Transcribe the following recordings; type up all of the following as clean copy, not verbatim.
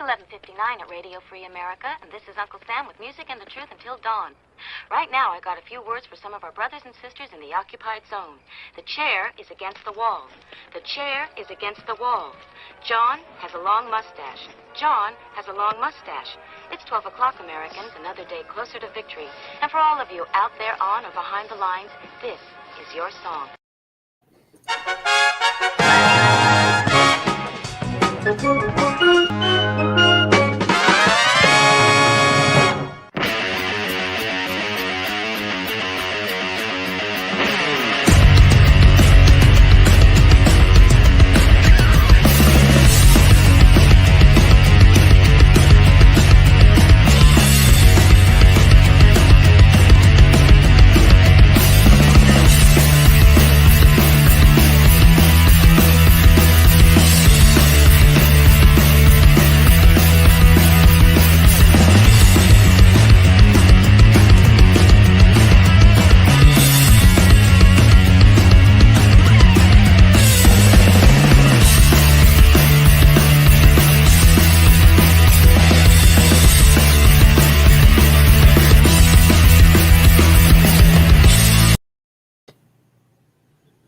11:59 at Radio Free America, and this is Uncle Sam with music and the truth until dawn. Right now, I got a few words for some of our brothers and sisters in the occupied zone. The chair is against the wall. The chair is against the wall. John has a long mustache. John has a long mustache. It's 12 o'clock, Americans, another day closer to victory. And for all of you out there on or behind the lines, this is your song.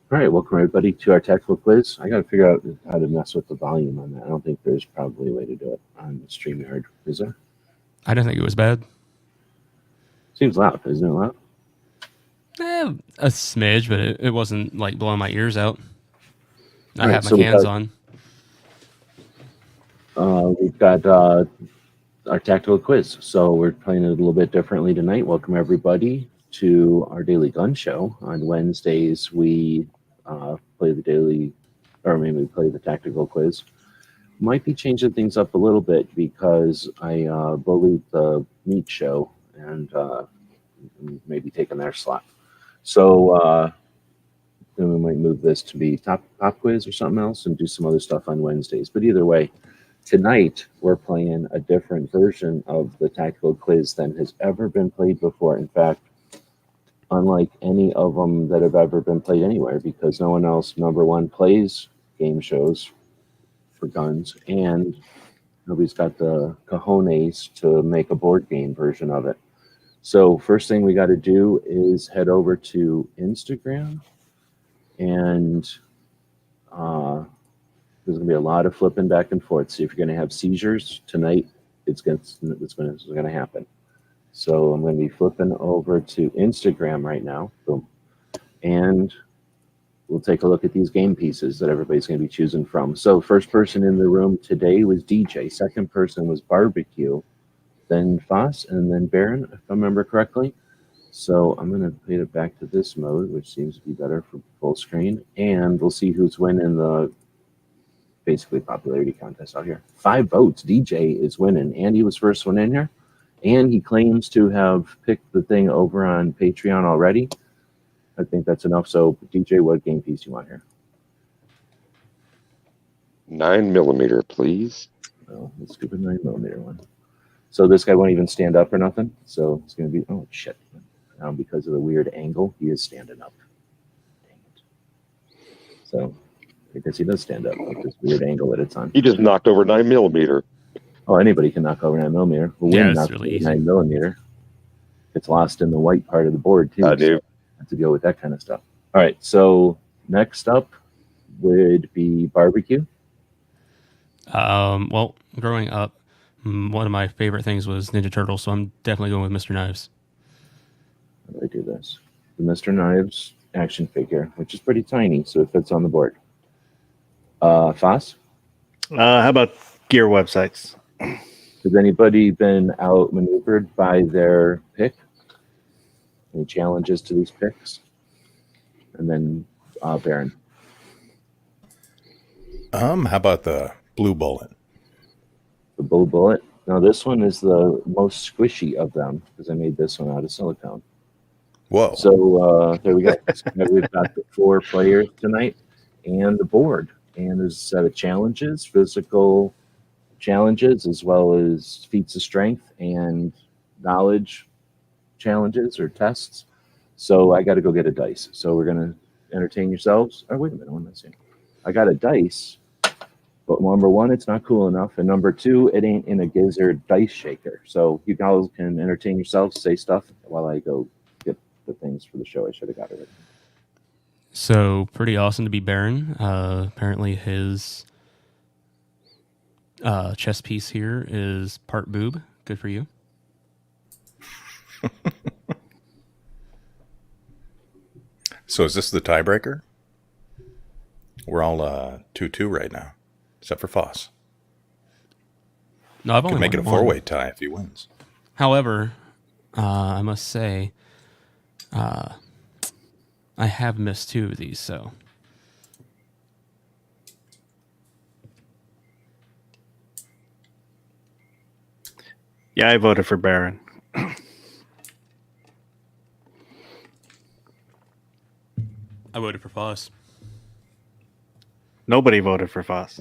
All right, welcome everybody to our tactical quiz. I got to figure out how to mess with the volume on that. I don't think there's probably a way to do it on the StreamYard. Is there? I don't think it was bad. Seems loud. Isn't it loud? A smidge, but it wasn't like blowing my ears out. I All have right, my so cans on. We've got our tactical quiz. So we're playing it a little bit differently tonight. Welcome everybody to our daily gun show. On Wednesdays, we play the daily, or maybe we play the tactical quiz. Might be changing things up a little bit because I bullied the meat show and maybe taking their slot. So then we might move this to be top quiz or something else and do some other stuff on Wednesdays. But either way, tonight we're playing a different version of the tactical quiz than has ever been played before. In fact, unlike any of them that have ever been played anywhere, because no one else, number one, plays game shows for guns, and nobody's got the cojones to make a board game version of it. So first thing we got to do is head over to Instagram, and there's going to be a lot of flipping back and forth. So if you're going to have seizures tonight, it's going to happen. So I'm going to be flipping over to Instagram right now. Boom. And we'll take a look at these game pieces that everybody's going to be choosing from. So first person in the room today was DJ. Second person was Barbecue. Then Foss, and then Baron, if I remember correctly. So I'm going to put it back to this mode, which seems to be better for full screen. And we'll see who's winning the basically popularity contest out here. 5 votes. DJ is winning. Andy was first one in here. And he claims to have picked the thing over on Patreon already. I think that's enough. So, DJ, what game piece do you want here? 9mm, please. Oh, the stupid 9mm one. So this guy won't even stand up or nothing. So it's going to be, oh, shit. Now, because of the weird angle, he is standing up. Dang it. So I guess he does stand up with this weird angle that it's on. He just knocked over 9mm. Oh, anybody can knock over 9mm. But Yeah, it's really easy. 9mm. It's lost in the white part of the board, too. I do. So I have to deal with that kind of stuff. All right, so next up would be Barbecue. Well, growing up, one of my favorite things was Ninja Turtles, so I'm definitely going with Mr. Knives. How do I do this? The Mr. Knives action figure, which is pretty tiny, so it fits on the board. Foss? How about gear websites? Has anybody been outmaneuvered by their pick? Any challenges to these picks? And then Baron. How about the Blue Bullet? The Blue Bullet. Now this one is the most squishy of them because I made this one out of silicone. Whoa. So there we go. So we've got the 4 players tonight and the board. And there's a set of challenges, physical challenges, as well as feats of strength and knowledge challenges or tests. So I got to go get a dice. So we're going to entertain yourselves. Oh, wait a minute. What am I saying? I got a dice But number one, it's not cool enough, and number two, it ain't in a gizzard dice shaker. So you guys can entertain yourselves, say stuff while I go get the things for the show. I should have got it. So pretty awesome to be Baron. Apparently his chess piece here is part boob. Good for you. So is this the tiebreaker? We're all 2-2 right now, except for Foss. No, I've Could only make it a won one. four-way tie if he wins. However, I must say, I have missed 2 of these, so. Yeah, I voted for Baron. I voted for Foss. Nobody voted for Foss.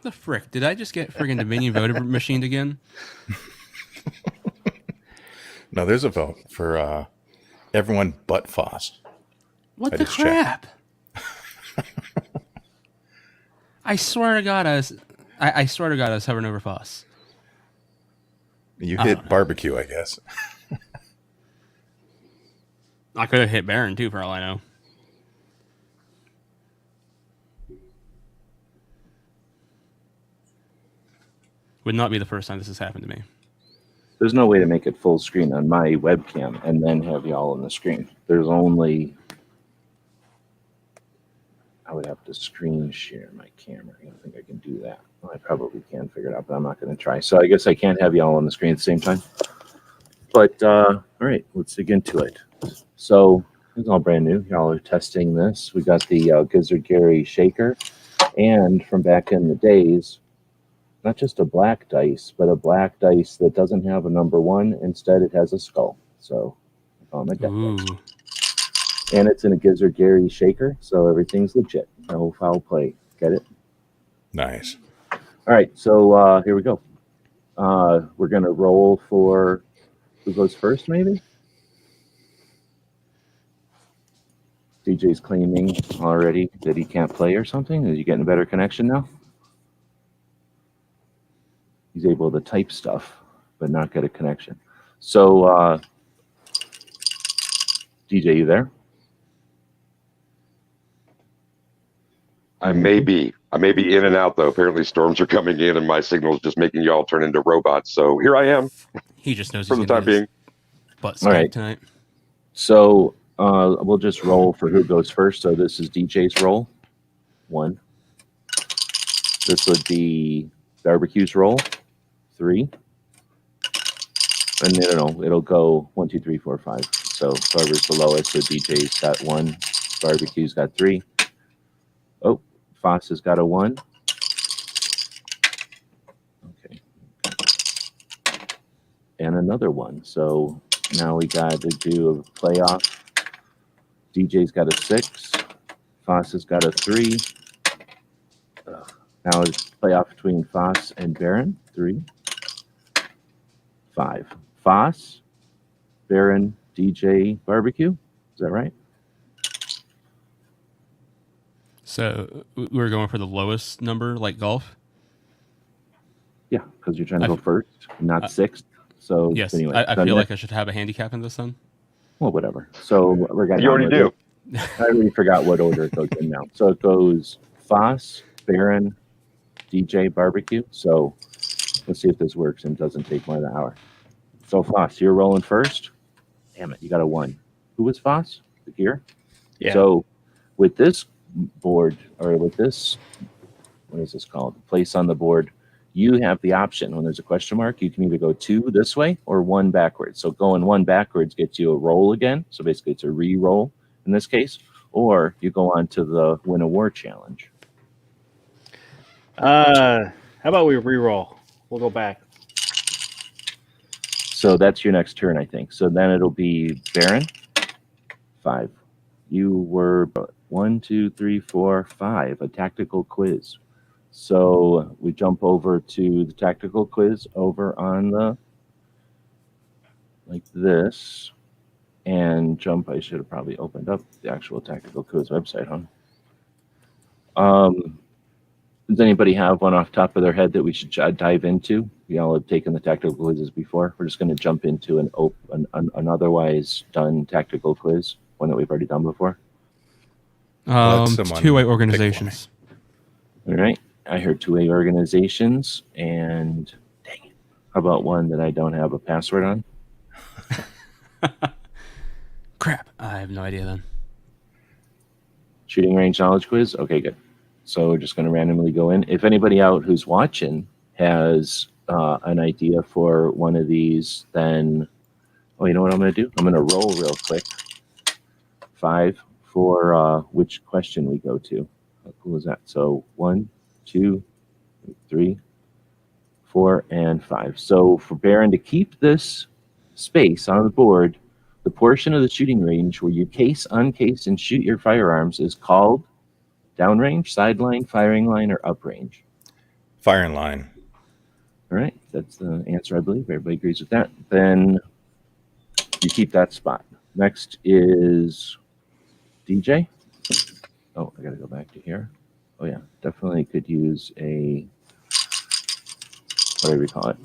The frick? Did I just get friggin' Dominion voter machined again? No, there's a vote for everyone but Foss. What I the just checked. crap? I swear to God, I swear to God, I was hovering over Foss. You hit barbecue, I guess. I could have hit Baron too, for all I know. Would not be the first time this has happened to me. There's no way to make it full screen on my webcam and then have y'all on the screen. There's only... I would have to screen share my camera. I don't think I can do that. Well, I probably can figure it out, but I'm not going to try. So I guess I can't have y'all on the screen at the same time. But, all right, let's dig into it. So it's all brand new. Y'all are testing this. We got the Gizzard Gary shaker. And from back in the days, not just a black dice, but a black dice that doesn't have a number 1. Instead, it has a skull. So I call them a death dice. Ooh. And it's in a Gizzard Gary shaker, so everything's legit. No foul play. Get it? Nice. All right, so here we go. We're going to roll for who goes first, maybe? DJ's claiming already that he can't play or something. Is he getting a better connection now? He's able to type stuff, but not get a connection. So, DJ, you there? I may be in and out though. Apparently storms are coming in and my signal's just making y'all turn into robots. So here I am He just knows for he's the going time to being. butt All right. tonight. So we'll just roll for who goes first. So this is DJ's roll. 1. This would be barbecue's roll. 3. And no, it'll go 1, 2, 3, 4, 5. So whoever's the lowest, so DJ's got 1, barbecue's got 3. Oh, Foss has got a 1. Okay. And another 1. So now we got to do a playoff. DJ's got a 6. Foss has got a 3. Now it's playoff between Foss and Baron. 3. 5. Foss, Baron, DJ, barbecue. Is that right? So we're going for the lowest number, like golf? Yeah, because you're trying to go first, not sixth. So Yes. anyway, I feel like I should have a handicap in this then. well, whatever. So we're gonna. You already do. I already forgot what order it goes in now. So it goes Foss, Baron, DJ, barbecue. So let's see if this works and doesn't take more than an hour. So Foss, you're rolling first. Damn it, you got a 1. Who was Foss? The gear. Yeah. So with this board, or with this, what is this called? Place on the board, you have the option when there's a question mark, you can either go 2 this way or 1 backwards. So going 1 backwards gets you a roll again. So basically it's a re-roll in this case, or you go on to the win a war challenge. How about we re-roll? We'll go back. So that's your next turn, I think. So then it'll be Baron. 5. You were 1, 2, 3, 4, 5. A tactical quiz. So we jump over to the tactical quiz over on the like this, and jump. I should have probably opened up the actual tactical quiz website, huh? Does anybody have one off the top of their head that we should dive into? We all have taken the tactical quizzes before. We're just going to jump into an otherwise done tactical quiz, one that we've already done before. someone Two-way pick organizations. All right. I heard two-way organizations, and dang it. How about one that I don't have a password on? Crap. I have no idea then. Shooting range knowledge quiz? Okay, good. So we're just going to randomly go in. If anybody out who's watching has an idea for one of these, then, oh, you know what I'm going to do? I'm going to roll real quick. 5 for which question we go to. How cool is that? So 1, 2, 3, 4, and 5. So for Baron to keep this space on the board, the portion of the shooting range where you case, uncase, and shoot your firearms is called downrange, sideline, firing line, or uprange. Firing line. All right, that's the answer, I believe. Everybody agrees with that. Then you keep that spot. Next is DJ. Oh, I got to go back to here. Oh, yeah, definitely could use a, whatever you call it,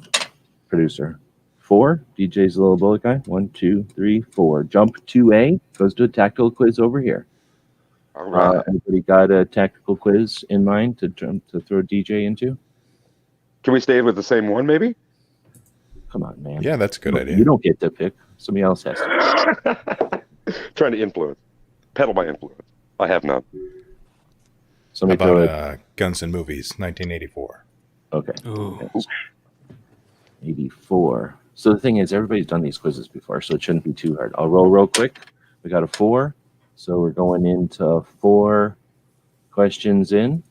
producer. 4, DJ's a little bullet guy. 1, 2, 3, 4. Jump 2A, goes to a tactical quiz over here. All right. Anybody got a tactical quiz in mind to throw DJ into? Can we stay with the same one, maybe? Come on, man. Yeah, that's a good idea. You don't get to pick. Somebody else has to. Trying to influence. Pedal my influence. I have none. How Somebody throw it. about Guns and Movies, 1984? Okay. Ooh. 84. So the thing is, everybody's done these quizzes before, so it shouldn't be too hard. I'll roll real quick. We got a 4. So we're going into 4 questions in.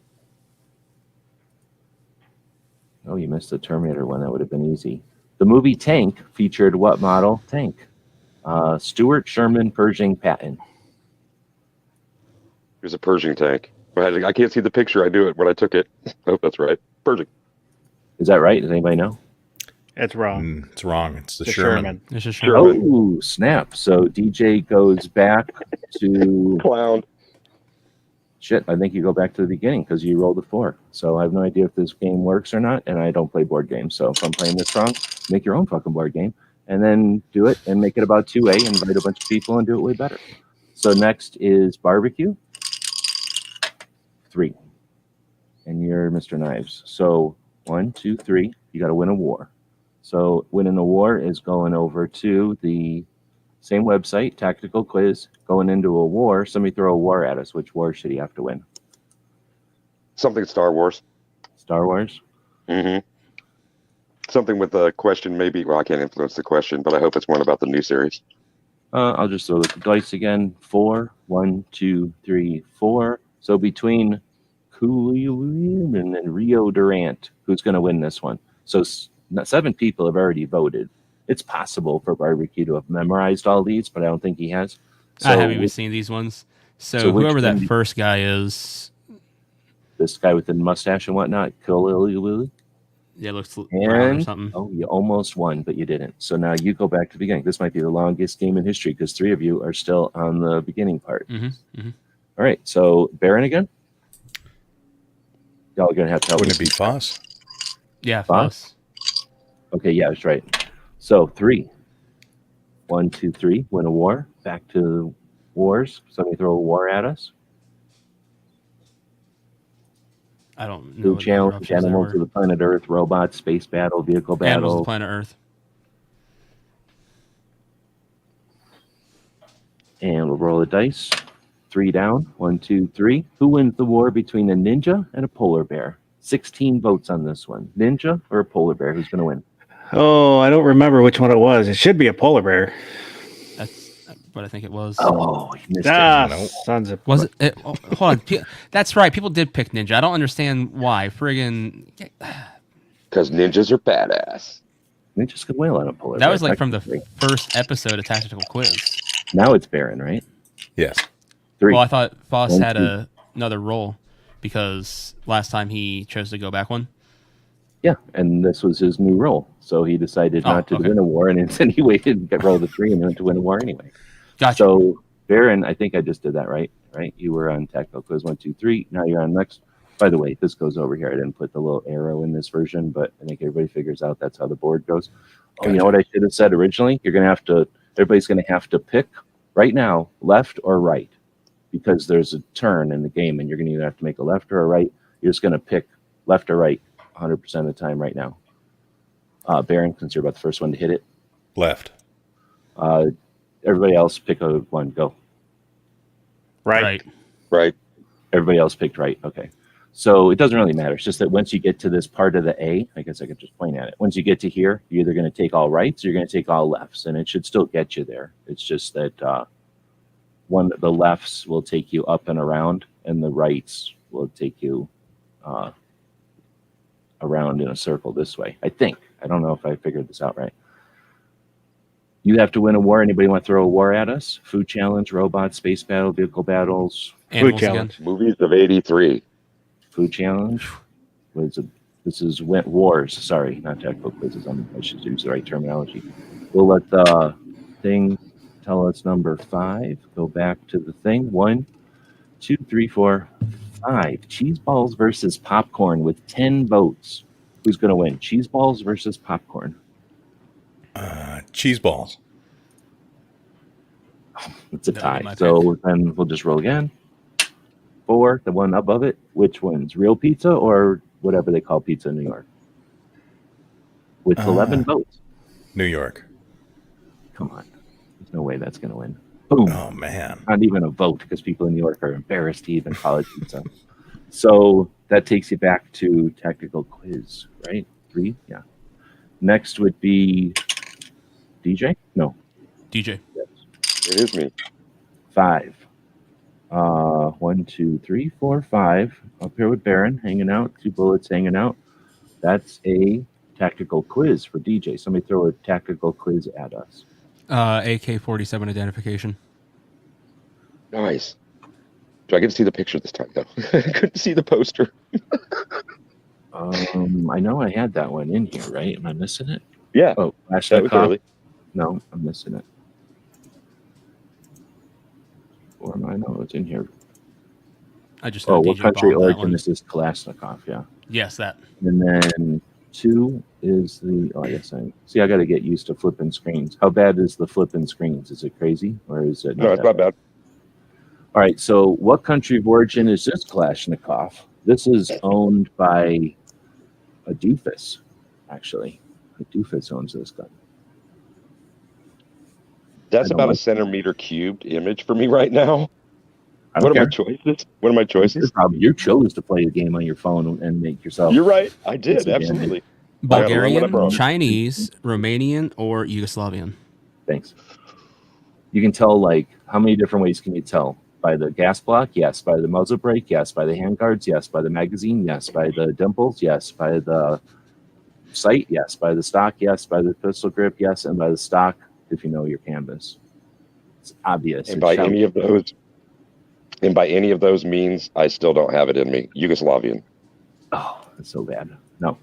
Oh, you missed the Terminator one. That would have been easy. The movie Tank featured what model tank? Stuart, Sherman, Pershing, Patton. Here's a Pershing tank. I can't see the picture. I knew it when I took it. I hope that's right. Pershing. Is that right? Does anybody know? It's wrong. It's wrong. It's the The Sherman. It's just Sherman. Oh, snap. So DJ goes back to... Clown. Shit, I think you go back to the beginning because you rolled a 4. So I have no idea if this game works or not, and I don't play board games. So if I'm playing this wrong, make your own fucking board game, and then do it and make it about 2A, invite a bunch of people and do it way better. So next is barbecue. 3. And you're Mr. Knives. So 1, 2, 3. You got to win a war. So winning a war is going over to the same website, Tactical Quiz, going into a war. Somebody throw a war at us. Which war should he have to win? Something Star Wars. Star Wars? Mm-hmm. Something with the question, maybe. Well, I can't influence the question, but I hope it's one about the new series. I'll just throw the dice again. 4. 1, 2, 3, 4. So between Cooley and then Rio Durant, who's going to win this one? So 7 people have already voted. It's possible for Barbecue to have memorized all these, but I don't think he has. So I haven't even seen these ones. So which whoever that one- first guy is, this guy with the mustache and whatnot, Cooley. yeah, looks brown or And something. oh, you almost won, but you didn't. So now you go back to the beginning. This might be the longest game in history because 3 of you are still on the beginning part. Mm-hmm. All right, so Baron again. Y'all are gonna have to help. Wouldn't me. it be Foss? Yeah, Foss? Foss. Okay, yeah, that's right. So 3. 1, 2, 3. Win a war. Back to wars. Somebody throw a war at us. I don't know. New what the challenge, options there animals were. of the planet Earth, robots, space battle, vehicle Animals of battle. the Planet Earth. And we'll roll the dice. 3 down. 1, 2, 3. Who wins the war between a ninja and a polar bear? 16 votes on this one. Ninja or a polar bear? Who's going to win? Oh, I don't remember which one it was. It should be a polar bear. That's what I think it was. Oh, you missed Ah, Nope. sons of... Was it? Oh, hold on. That's right. People did pick Ninja. I don't understand why. Friggin'. Because ninjas are badass. it. Ninjas could win on a polar bear. That was like from the technically. first episode of Tactical Quiz. Now it's Baron, right? Yes. 3. Well, I thought Foss 1, had 2. another role because last time he chose to go back one. Yeah, and this was his new role. So he decided Oh, not to okay. win a war, and instead he waited and rolled a 3 and went to win a war anyway. Gotcha. So, Baron, I think I just did that right? Right? You were on Tactical Quiz 1, 2, 3. Now you're on next. By the way, this goes over here. I didn't put the little arrow in this version, but I think everybody figures out that's how the board goes. Oh, you know what I should have said originally? Everybody's going to have to pick right now, left or right, because there's a turn in the game and you're going to either have to make a left or a right. You're just going to pick left or right 100% of the time right now. Baron, since you're about the first one to hit it. Left. Everybody else pick a one. Go. Right. Everybody else picked right. Okay. So it doesn't really matter. It's just that once you get to this part of the A, I guess I could just point at it. Once you get to here, you're either going to take all rights or you're going to take all lefts, and it should still get you there. It's just that the lefts will take you up and around, and the rights will take you around in a circle this way. I think. I don't know if I figured this out right. You have to win a war. Anybody want to throw a war at us? Food challenge, robots, space battle, vehicle battles. Animals challenge. again. Movies of '83. Food challenge. This is wars. Sorry, not tactical quizzes. I should use the right terminology. We'll let the thing tell us number 5. Go back to the thing. 1, 2, 3, 4, 5. Cheese balls versus popcorn with 10 votes. Who's going to win? Cheese balls versus popcorn. Cheese balls. It's a That would be tie. my So then we'll just roll again. 4, the one above it. Which wins? Real pizza or whatever they call pizza in New York? With 11 votes. New York. Come on. There's no way that's going to win. Boom. Oh, man. Not even a vote because people in New York are embarrassed to even call it pizza. So that takes you back to tactical quiz, right? 3? Yeah. Next would be DJ? No. DJ. It is me. 5. 1, 2, 3, 4, 5. Up here with Baron, hanging out. 2 bullets hanging out. That's a tactical quiz for DJ. Somebody throw a tactical quiz at us. AK-47 identification. Nice. Do I get to see the picture this time, though? I couldn't see the poster. I know I had that one in here, right? Am I missing it? Yeah. Oh, That was early. No, I'm missing it. Or am I? No, it's in here. I just Oh, know what DJ country bombed that origin one. is this Kalashnikov? Yeah. Yes, that. And then 2 is the. Oh, I guess I got to get used to flipping screens. How bad is the flipping screens? Is it crazy or is it? No, it's not bad. All right. So, what country of origin is this Kalashnikov? This is owned by a doofus, actually. A doofus owns this gun. That's I don't about a like- centimeter cubed image for me right now. I What don't are my care. choices? What are my choices? You chose to play the game on your phone and make yourself. You're right. I did. Disadvantage. Absolutely. Bulgarian, brought. Chinese, Romanian, or Yugoslavian. Thanks. You can tell, like, how many different ways can you tell? By the gas block? Yes. By the muzzle brake? Yes. By the handguards? Yes. By the magazine? Yes. By the dimples? Yes. By the sight? Yes. By the stock? Yes. By the pistol grip? Yes. And by the stock, if you know your canvas. It's obvious. And by any of those means, I still don't have it in me. Yugoslavian. Oh, that's so bad. No.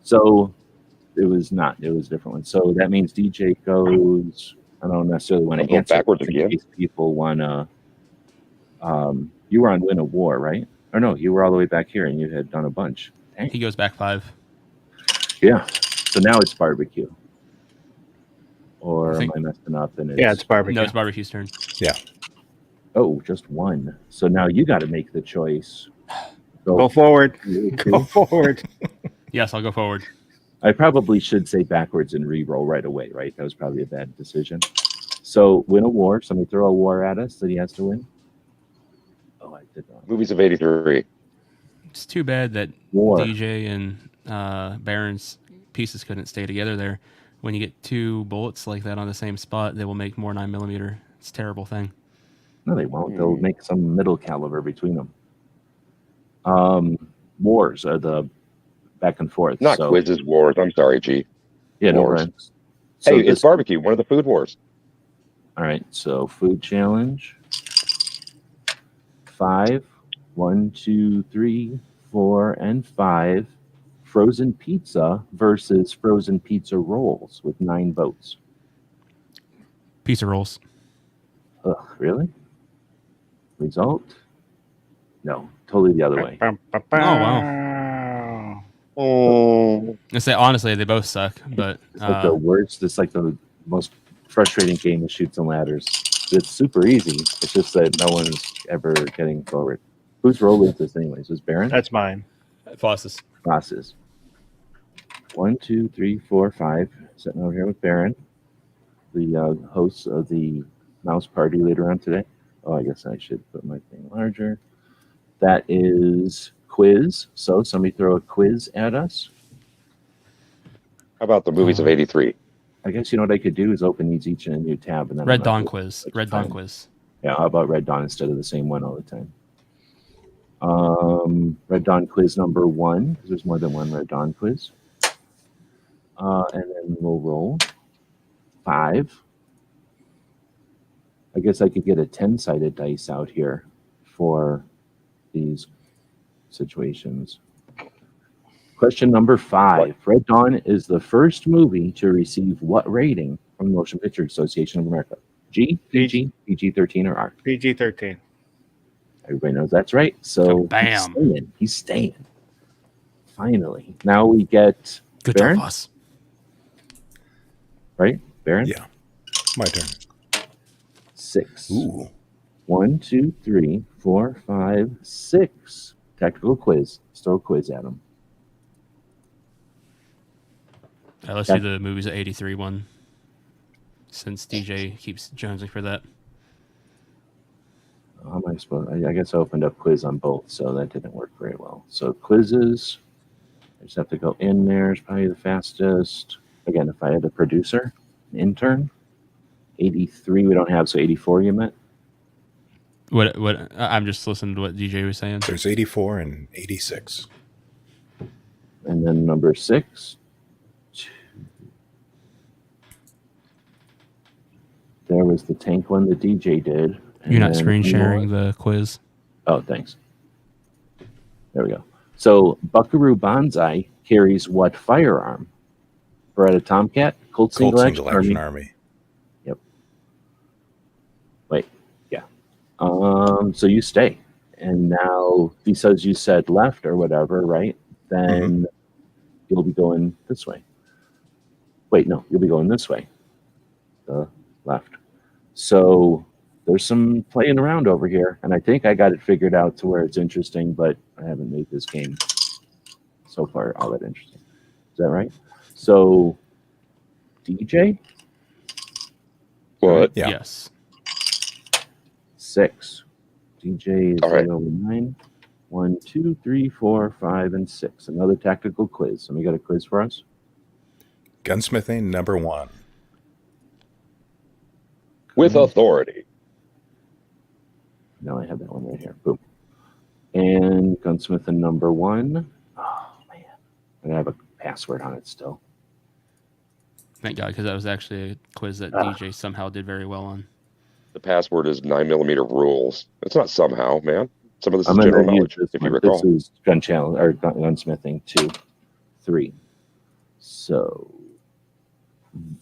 So it was not. It was a different one. So that means DJ goes. I don't necessarily want I'll to go answer backwards in again. case people want to. You were on Win a War, right? Or no, you were all the way back here and you had done a bunch. Dang. He goes back 5. Yeah. So now it's barbecue. Or I think- am I messing up? And It's barbecue. No, it's barbecue's turn. Oh, just one. So now you got to make the choice. Go forward. You Go too. forward. Yes, I'll go forward. I probably should say backwards and re-roll right away, right? That was probably a bad decision. So win a war. Somebody throw a war at us that he has to win. Oh, I did not. Movies of '83. It's too bad that War. DJ and Baron's pieces couldn't stay together there. When you get 2 bullets like that on the same spot, they will make more 9mm. It's a terrible thing. No, they won't. They'll make some middle caliber between them. Wars are the back and forth. Not so, quizzes, wars. I'm sorry, G. Yeah, no wars. worries. So Hey, this- it's barbecue. One of the food wars. All right, so food challenge. 5, 1, 2, 3, 4, and 5. Frozen pizza versus frozen pizza rolls with 9 votes. Pizza rolls. Ugh, really? Result? No, totally the other way. Oh, wow. Oh, I say honestly, they both suck, but It's like the worst. It's like the most frustrating game of Shoots and Ladders. It's super easy. It's just that no one's ever getting forward. Whose role is this, anyways? Was Baron? That's mine. Fosses. Bosses. 1, 2, 3, 4, 5. Sitting over here with Baron, the host of the mouse party later on today. Oh, I guess I should put my thing larger. That is quiz. So somebody throw a quiz at us. how about the movies of '83? I guess you know what I could do is open these each in a new tab and then Red I'm not Dawn doing quiz. such Red Dawn time. quiz. Yeah, how about Red Dawn instead of the same one all the time? Red Dawn quiz number 1, because there's more than one Red Dawn quiz. And then we'll roll 5. I guess I could get a 10-sided dice out here for these situations. Question number 5. Red Dawn is the first movie to receive what rating from the Motion Picture Association of America? G, PG, PG-13, or R? PG-13. Everybody knows that's right. So Kabam. He's staying. Finally. Now we get Good Baron, job, Foss. right? Baron? Yeah. My turn. 6. Ooh. 1, 2, 3, 4, 5, 6. Tactical quiz. Let's throw a quiz at him. Let's do the movies of '83 one, since DJ keeps jonesing for that. How am I supposed? I guess I opened up quiz on both, so that didn't work very well. So quizzes, I just have to go in there. It's probably the fastest. Again, if I had a producer, an intern, 83 we don't have, so 84 you meant? What? I'm just listening to what DJ was saying. There's 84 and 86. And then number 6. There was the tank one that DJ did. You're not screen sharing the quiz. Oh, thanks. There we go. So Buckaroo Banzai carries what firearm? Beretta Tomcat, Colt Single Action Army. Yep. Wait, yeah. So you stay, and now because you said left or whatever, right? Then you'll be going this way. Wait, no, you'll be going this way. The left. So there's some playing around over here, and I think I got it figured out to where it's interesting, but I haven't made this game so far all that interesting. Is that right? So, DJ? What? Yeah. Yes. 6. DJ is All right. 9. 1, 2, 3, 4, 5, and 6. Another tactical quiz. Somebody got a quiz for us? Gunsmithing number 1. With authority. No, I have that one right here. Boom. And gunsmithing number 1. Oh, man. I have a password on it still. Thank God, because that was actually a quiz that DJ somehow did very well on. The password is 9mm rules. It's not somehow, man. Some of this I'm is going general to use knowledge, this if you one. recall. This is gunsmithing 2, 3. So,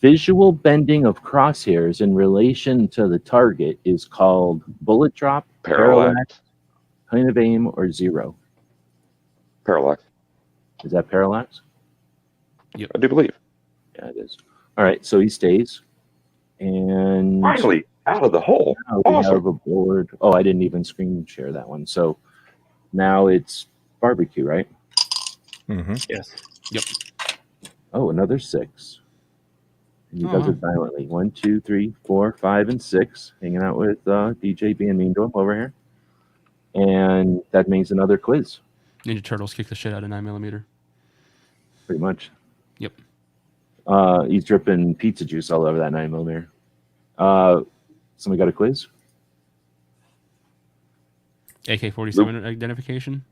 visual bending of crosshairs in relation to the target is called bullet drop, Parallax. point of aim, or zero. Parallax. Is that parallax? I do believe. Yeah, it is. All right, so he stays. And Finally, out of the hole. now we Awesome. have a board. Oh, I didn't even screen share that one. So now it's barbecue, right? Mm-hmm. Yes. Yep. Oh, another 6. And he does it silently. 1, 2, 3, 4, 5, and 6. Hanging out with DJ being mean to him over here. And that means another quiz, Ninja Turtles kick the shit out of 9mm. pretty much. Yep. He's dripping pizza juice all over that 9mm. Somebody got a quiz? AK-47 identification.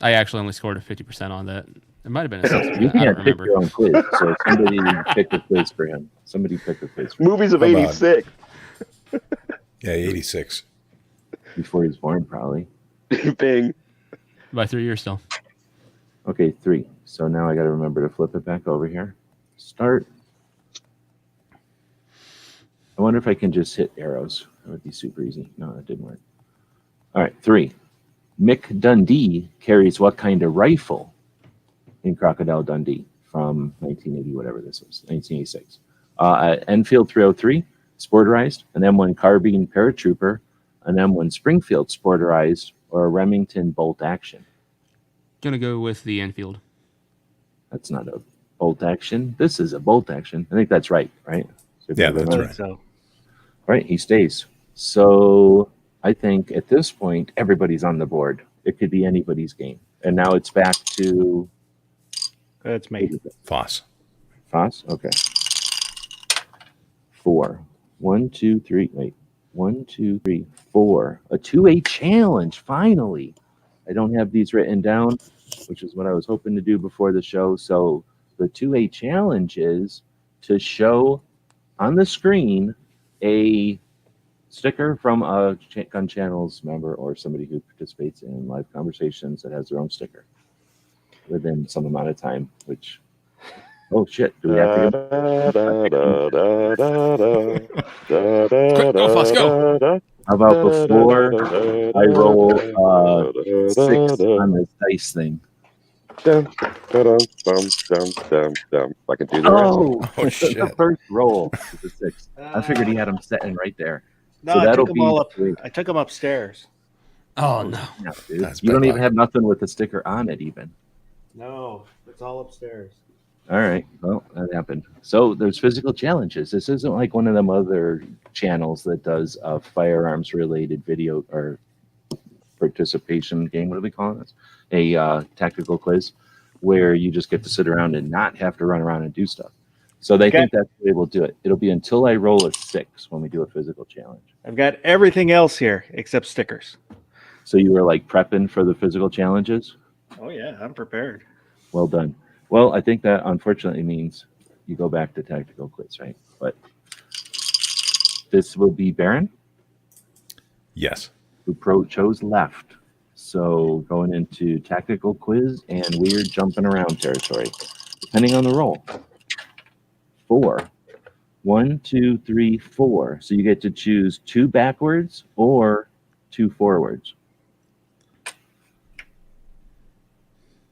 I actually only scored a 50% on that. It might have been a 60%. You I don't can't pick remember. your own quiz, so somebody pick a quiz for him. Somebody pick a quiz for him. Movies of How about- 86. Yeah, 86. Before he was born, probably. Bing. By 3 years still. Okay, 3. So now I got to remember to flip it back over here. Start. I wonder if I can just hit arrows. That would be super easy. No, that didn't work. All right, 3. Mick Dundee carries what kind of rifle in Crocodile Dundee from 1980, whatever this was, 1986? Enfield 303, sporterized, an M1 carbine paratrooper, an M1 Springfield sporterized, or a Remington bolt action. Gonna go with the Enfield. That's not a bolt action. This is a bolt action. I think that's right, right? So Yeah, that's I think right. so. Right, he stays. So I think at this point, everybody's on the board. It could be anybody's game. And now it's back to That's me. Foss. Foss. Okay. 4. 1, 2, 3. Wait. 1, 2, 3, 4. A 2A challenge, finally. I don't have these written down, which is what I was hoping to do before the show. So the 2A challenge is to show on the screen a sticker from a Gun Channels member or somebody who participates in live conversations that has their own sticker within some amount of time, which, oh shit, do we have to Quick, go, Foss, go. How about before I roll 6 on this dice thing? Dum, dum, dum, dum, dum, dum. I can do the rest. Oh, Oh, the shit. first roll is a 6. I figured he had them sitting right there. No, So I that'll took them be all up. great. I took them upstairs. Oh no. Yeah, dude. That's You don't bad even luck. have nothing with the sticker on it even. No, it's all upstairs. All right. Well, that happened. So there's physical challenges. This isn't like one of them other channels that does a firearms related video or participation game. What are they calling this? A tactical quiz where you just get to sit around and not have to run around and do stuff. So they Okay. think that's the way we'll do it. It'll be until I roll a 6 when we do a physical challenge. I've got everything else here except stickers. So you were like prepping for the physical challenges? Oh yeah, I'm prepared. Well done. Well, I think that unfortunately means you go back to tactical quiz, right? But this will be Baron, Yes. who chose left. So going into tactical quiz and weird jumping around territory, depending on the roll. 4. 1, 2, 3, 4. So you get to choose 2 backwards or 2 forwards.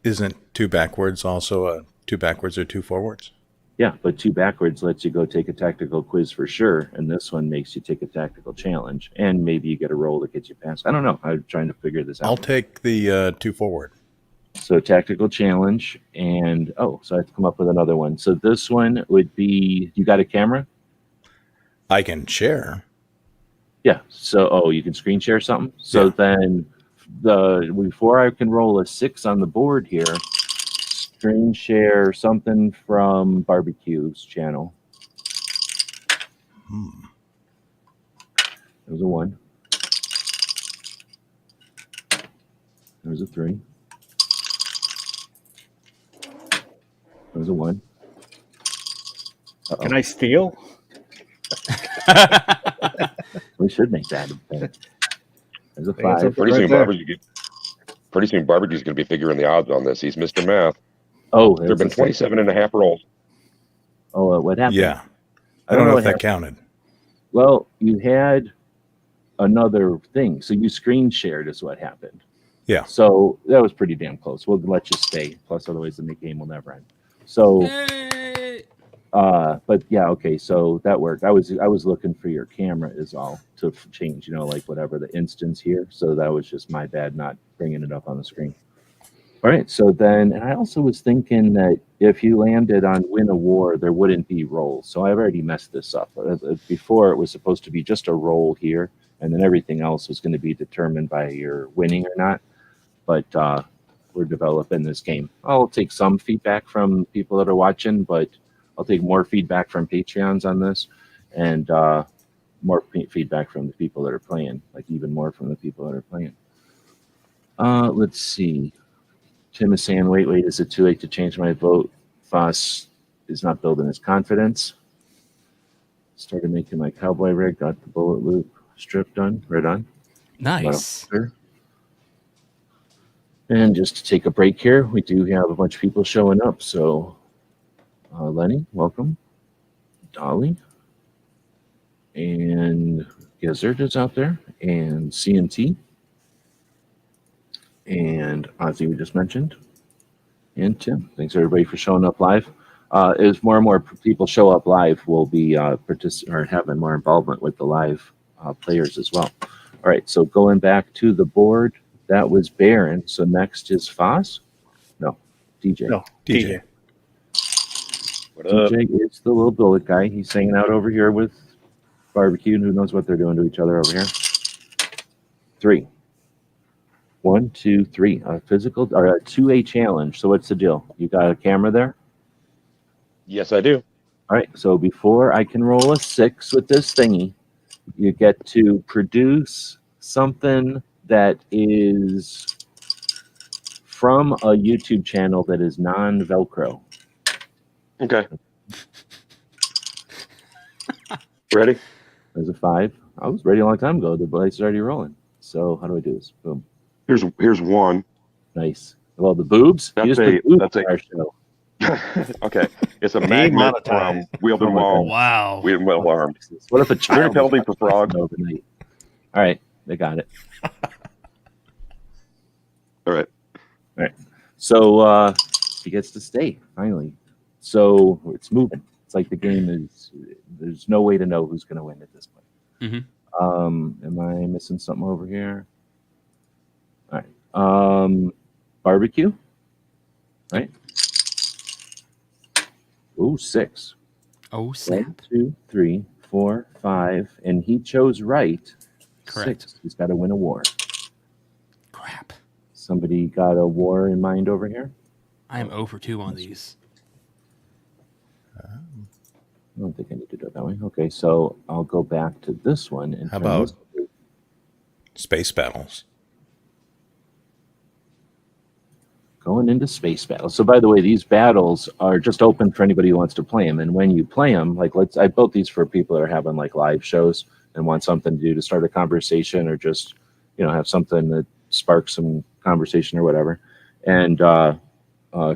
Isn't 2 backwards also a 2 backwards or 2 forwards? Yeah, but 2 backwards lets you go take a tactical quiz for sure, and this one makes you take a tactical challenge, and maybe you get a roll that gets you past. I don't know. I'm trying to figure this out. I'll take the 2 forward. So tactical challenge, and so I have to come up with another one. So this one would be, you got a camera? I can share. Yeah. So you can screen share something. So Yeah. then before I can roll a 6 on the board here, screen share something from Barbecue's channel. There's a 1. There's a 3. There's a 1. Uh-oh. Can I steal? We should make that a thing. There's a I got 5. something Pretty right soon, there. Barbecue's going to be figuring the odds on this. He's Mr. Math. Oh, There have been there's a 27 and a half rolls. Oh, what happened? Yeah. I don't know if what that counted. Well, you had another thing. So you screen shared is what happened. Yeah. So that was pretty damn close. We'll let you stay. Plus, otherwise the game will never end. So, Yay! but yeah, okay. So that worked. I was looking for your camera is all to change, like whatever the instance here. So that was just my bad not bringing it up on the screen. All right. So then, and I also was thinking that if you landed on win a war, there wouldn't be rolls. So I've already messed this up. Before it was supposed to be just a roll here, and then everything else was going to be determined by your winning or not. But we're developing this game. I'll take some feedback from people that are watching, but I'll take more feedback from Patreons on this, and more feedback from the people that are playing, like even more from the people that are playing. Let's see. Tim is saying, wait, is it too late to change my vote? Foss is not building his confidence. Started making my cowboy rig, got the bullet loop strip done, right on. Nice. Well, and just to take a break here, we do have a bunch of people showing up. So, Lenny, welcome. Dolly. And Gizzard is out there. And CMT. and Ozzy we just mentioned, and Tim. Thanks everybody for showing up live. As more and more people show up live, we'll be or having more involvement with the live players as well. All right, so going back to the board, that was Baron. So next is Foss. No, DJ. No, DJ. What up? DJ is the little bullet guy. He's hanging out over here with Barbecue. Who knows what they're doing to each other over here? 3. 1, 2, 3. A physical or a 2A challenge. So what's the deal? You got a camera there? Yes, I do. All right. So before I can roll a 6 with this thingy, you get to produce something that is from a YouTube channel that is non-Velcro. Okay. Ready? There's a 5. I was ready a long time ago. The dice is already rolling. So how do I do this? Boom. Here's one. Nice. Well, the boobs. That's Use a- the boobs that's a- in our show. Okay. It's a magnet from Demonetized. Wheel to Oh my Wall. Wow. Wheel to Wall Arm. What if a Is there child a penalty for frog? overnight? All right, they got it. All right. So he gets to stay finally. So it's moving. It's like the game is. There's no way to know who's going to win at this point. Am I missing something over here? All right. Barbecue. Right. Ooh, 6. Oh, 1, snap. 2, 3, 4, 5, and he chose right. Correct. 6. He's got to win a war. Crap. Somebody got a war in mind over here? I am 0 for 2 on these. I don't think I need to do it that way. Okay, so I'll go back to this one. And How turn about- this- Space battles. going into space battles? So by the way, these battles are just open for anybody who wants to play them. And when you play them, like I built these for people that are having like live shows and want something to do to start a conversation or just, have something that sparks some conversation or whatever. And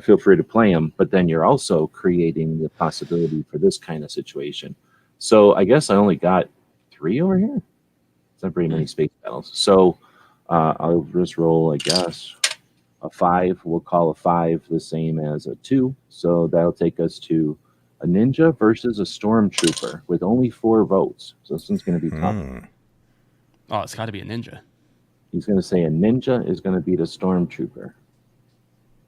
feel free to play them, but then you're also creating the possibility for this kind of situation. So I guess I only got 3 over here. It's not very many space battles. So I'll just roll, I guess, a 5. We'll call a 5 the same as a 2. So that'll take us to a ninja versus a stormtrooper with only 4 votes. So this one's going to be tough. Oh, it's got to be a ninja. He's going to say a ninja is going to beat a stormtrooper.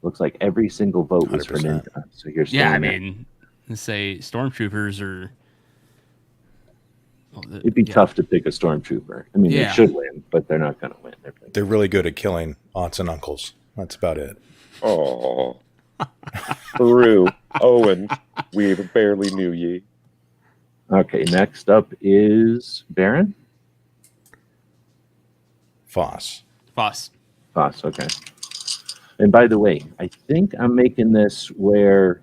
Looks like every single vote was for 100%. ninja. So you're Yeah, I saying that. mean, let's say stormtroopers are. Well, It'd be tough to pick a stormtrooper. I mean, Yeah. they should win, but they're not going to win. They're really good at killing aunts and uncles. That's about it. Oh. Peru. Owen. We barely knew ye. Okay, next up is Baron. Foss. Foss. Foss, okay. And by the way, I think I'm making this where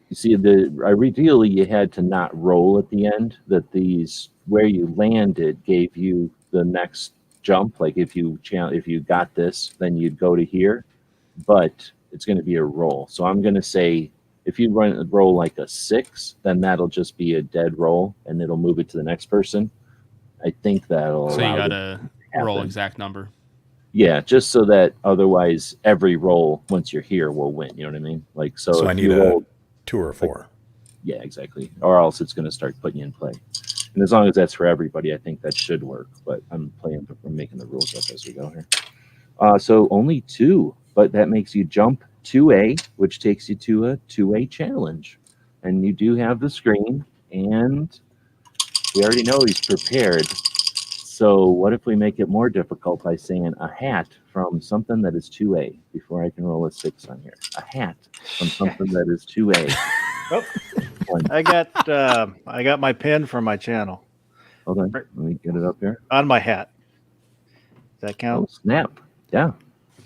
you see ideally you had to not roll at the end, that these where you landed gave you the next jump. Like if you got this, then you'd go to here, but it's going to be a roll. So I'm going to say if you roll like a 6, then that'll just be a dead roll and it'll move it to the next person. I think that'll So you allow got it to happen. roll exact number. Yeah, just so that otherwise every roll once you're here will win. You know what I mean? Like so, So if I need you a roll, 2 or a 4. yeah, exactly. Or else it's going to start putting you in play. And as long as that's for everybody, I think that should work. But I'm making the rules up as we go here. So only 2, but that makes you jump 2A, which takes you to a 2A challenge. And you do have the screen, and we already know he's prepared. So what if we make it more difficult by saying a hat from something that is 2A before I can roll a 6 on here? A hat from something that is 2A. Oh, I got my pin for my channel Hold on, let me get it up here. on my hat. Does that Oh, count? snap. Yeah,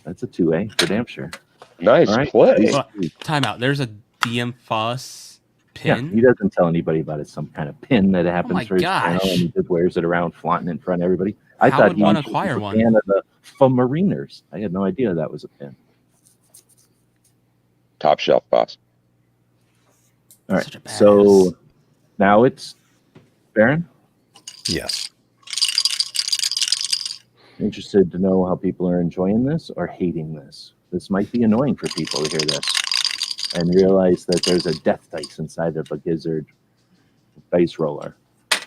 that's a 2A for damn sure. Nice All right. play. Well, time out. There's a DM Foss Yeah, pin. he doesn't tell anybody about it. Some kind of pin that happens my for his channel, gosh. and he just wears it around, flaunting it in front of everybody. I How thought would he one was acquire a one? fan of the Mariners. I had no idea that was a pin. Top shelf, boss. All right, Such a so badass. now it's Baron. Yes. Interested to know how people are enjoying this or hating this. This might be annoying for people to hear this and realize that there's a death dice inside of a gizzard dice roller.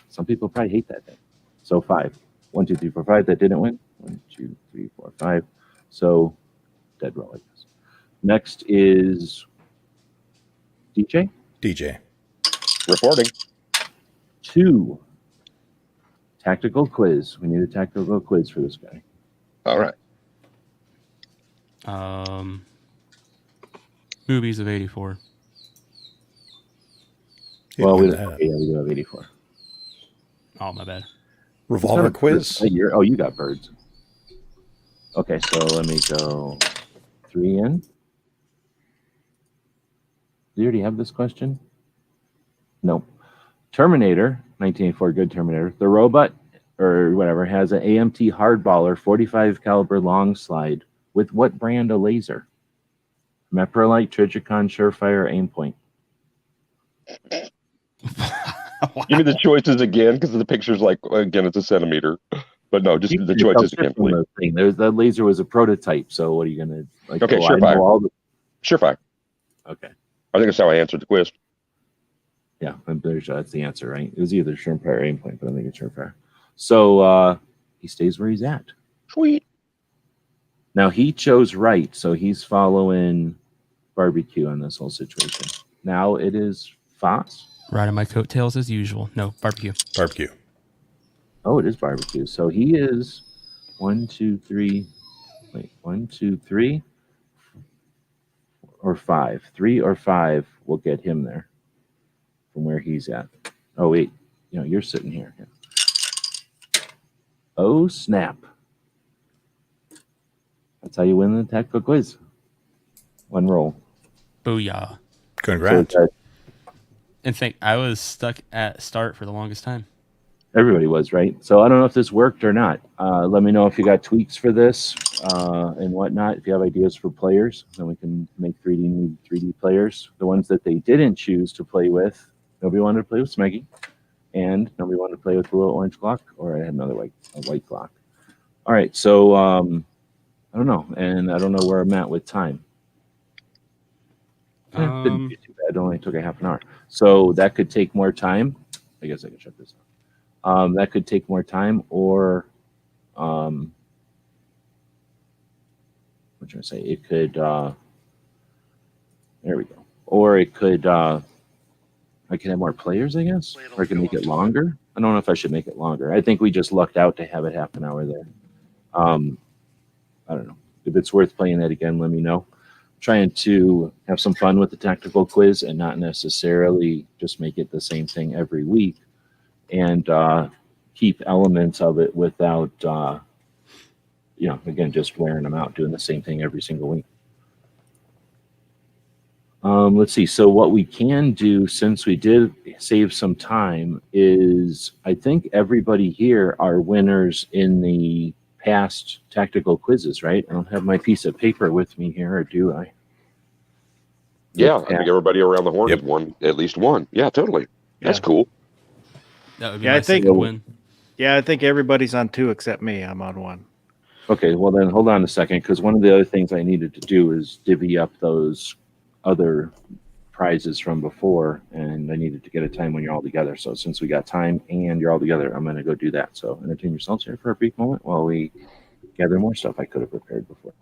Some people probably hate that thing. So 5. 1, 2, 3, 4, 5. That didn't win. 1, 2, 3, 4, 5. So dead roll, I guess. Next is DJ. DJ. Reporting. 2. Tactical quiz. We need a tactical quiz for this guy. All right. Movies of '84. Well, we Hit don't. that. Yeah, we do have 84. Oh, my bad. Revolver quiz. Oh, you got birds. Okay, so let me go 3 in. Do you already have this question? Nope. Terminator, 1984, good Terminator. The robot, or whatever, has an AMT hardballer 45 caliber long slide with what brand of laser? Meprolite, Trijicon, Surefire, Aimpoint. Give me the choices again, because the picture's like, again, it's a centimeter. But no, just the choices again, please. There's that laser was a prototype, so what are you gonna like? Okay, I Surefire. know all the... Surefire. Okay. I think that's how I answered the quiz. Yeah, I'm pretty sure that's the answer, right? It was either Surefire or Aimpoint, but I think it's Surefire. So he stays where he's at. Sweet. Now he chose right, so he's following barbecue on this whole situation. Now it is Foss. Riding my coattails as usual. No, barbecue. Barbecue. Oh, it is barbecue. So he is 1, 2, 3. Wait, 1, 2, 3, or 5. 3 or 5 will get him there from where he's at. Oh wait, you're sitting here. Oh snap! That's how you win the tactical quiz. 1 roll. Booyah. Congrats. So And think I was stuck at start for the longest time. everybody was, right? So I don't know if this worked or not. Let me know if you got tweaks for this and whatnot. If you have ideas for players, then we can make 3D players. The ones that they didn't choose to play with, nobody wanted to play with Smeggy, and nobody wanted to play with the little orange clock, or I had another white clock. All right, so I don't know, and I don't know where I'm at with time. Didn't do too bad. It only took a half an hour. So that could take more time. I guess I can shut this off. That could take more time, or what should I say? It could. There we go. Or it could. I can have more players, I guess, or I can make it longer. I don't know if I should make it longer. I think we just lucked out to have it half an hour there. I don't know. If it's worth playing that again, let me know. Trying to have some fun with the tactical quiz and not necessarily just make it the same thing every week, and keep elements of it without, again, just wearing them out, doing the same thing every single week. Let's see. So what we can do, since we did save some time, is I think everybody here are winners in the past tactical quizzes, right? I don't have my piece of paper with me here, or do I? Yeah, I think everybody around the horn Yep. has won at least one. Yeah, totally. That's cool. That would be Yeah, my I think- second win. Yeah, I think everybody's on 2 except me. I'm on 1. Okay, well then hold on a second, because one of the other things I needed to do is divvy up those other prizes from before, and I needed to get a time when you're all together. So since we got time and you're all together, I'm going to go do that. So entertain yourselves here for a brief moment while we gather more stuff I could have prepared before.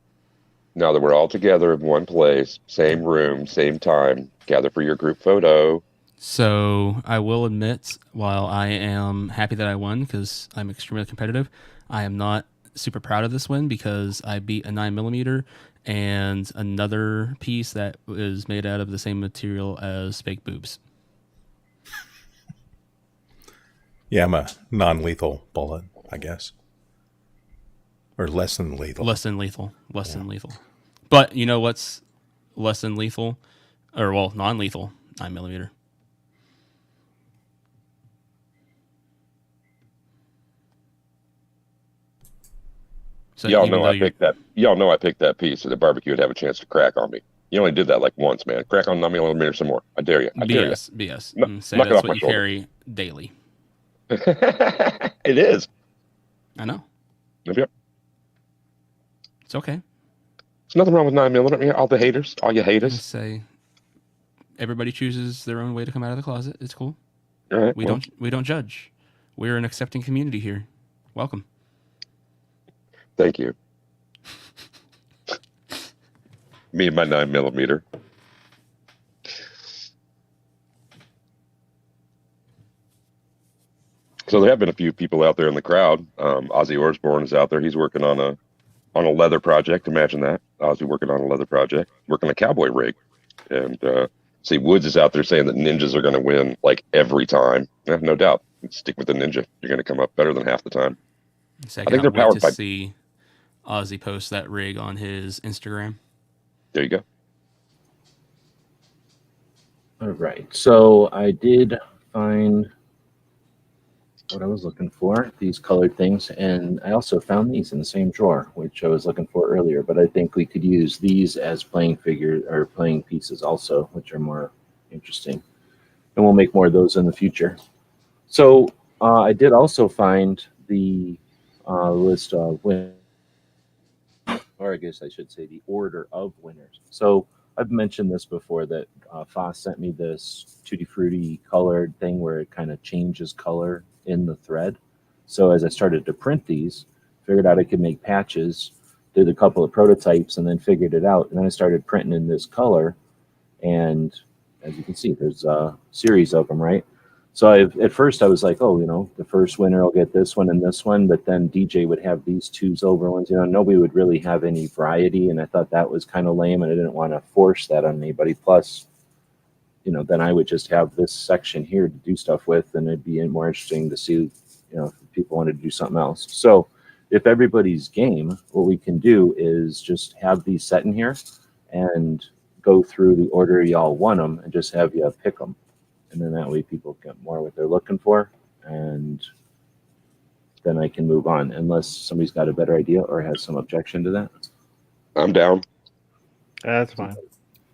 Now that we're all together in one place, same room, same time, gather for your group photo. So I will admit, while I am happy that I won because I'm extremely competitive, I am not super proud of this win because I beat a 9mm and another piece that was made out of the same material as fake boobs. Yeah, I'm a non-lethal bullet, I guess. Or less than lethal. Less than lethal. Less than lethal. But you know what's less than lethal? Or, well, non-lethal 9mm. So Y'all even know though I you're- picked that. Y'all know I picked that piece so the barbecue would have a chance to crack on me. You only did that like once, man. Crack on 9mm some more. I dare you. I dare you. BS. No, Say knock it that's off what my you shoulder. carry daily. It is. I know. Yep. It's okay. There's nothing wrong with 9mm. All the haters, all you I haters. say everybody chooses their own way to come out of the closet. It's cool. All right. We don't judge. We're an accepting community here. Welcome. Thank you. Me and my 9mm. So there have been a few people out there in the crowd. Ozzy Osbourne is out there. He's working on a leather project. Imagine that. Ozzy working on a leather project, working a cowboy rig. And see, Woods is out there saying that ninjas are going to win like every time. Yeah, no doubt. Stick with the ninja. You're going to come up better than half the time. So I think they're wait powered to by. see Ozzy post that rig on his Instagram. There you go. All right. So I did find what I was looking for, these colored things, and I also found these in the same drawer, which I was looking for earlier, but I think we could use these as playing figures or playing pieces also, which are more interesting. And we'll make more of those in the future. So I did also find the list of winners, or I guess I should say the order of winners. So I've mentioned this before that Foss sent me this Tutti Frutti colored thing where it kind of changes color in the thread. So as I started to print these, figured out I could make patches, did a couple of prototypes, and then figured it out. And then I started printing in this color. And as you can see, there's a series of them, right? So at first I was like, oh, the first winner will get this one and this one, but then DJ would have these two silver ones. Nobody would really have any variety, and I thought that was kind of lame, and I didn't want to force that on anybody. Plus, then I would just have this section here to do stuff with, and it'd be more interesting to see, if people wanted to do something else. So if everybody's game, what we can do is just have these set in here and go through the order y'all want them and just have you pick them. And then that way people get more what they're looking for, and then I can move on, unless somebody's got a better idea or has some objection to that. I'm down. That's fine.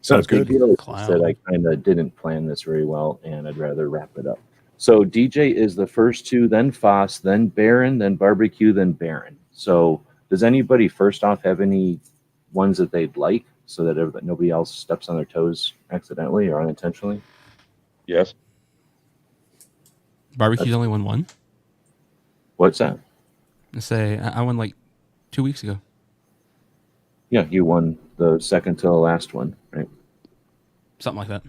Sounds good. Said I kind of didn't plan this very well, and I'd rather wrap it up. So DJ is the first two, then Foss, then Baron, then Barbecue, then Baron. So does anybody first off have any ones that they'd like so that nobody else steps on their toes accidentally or unintentionally? Yes. Barbecue's only won one. What's that? I say I won like 2 weeks ago. Yeah, you won the second to the last one, right? Something like that.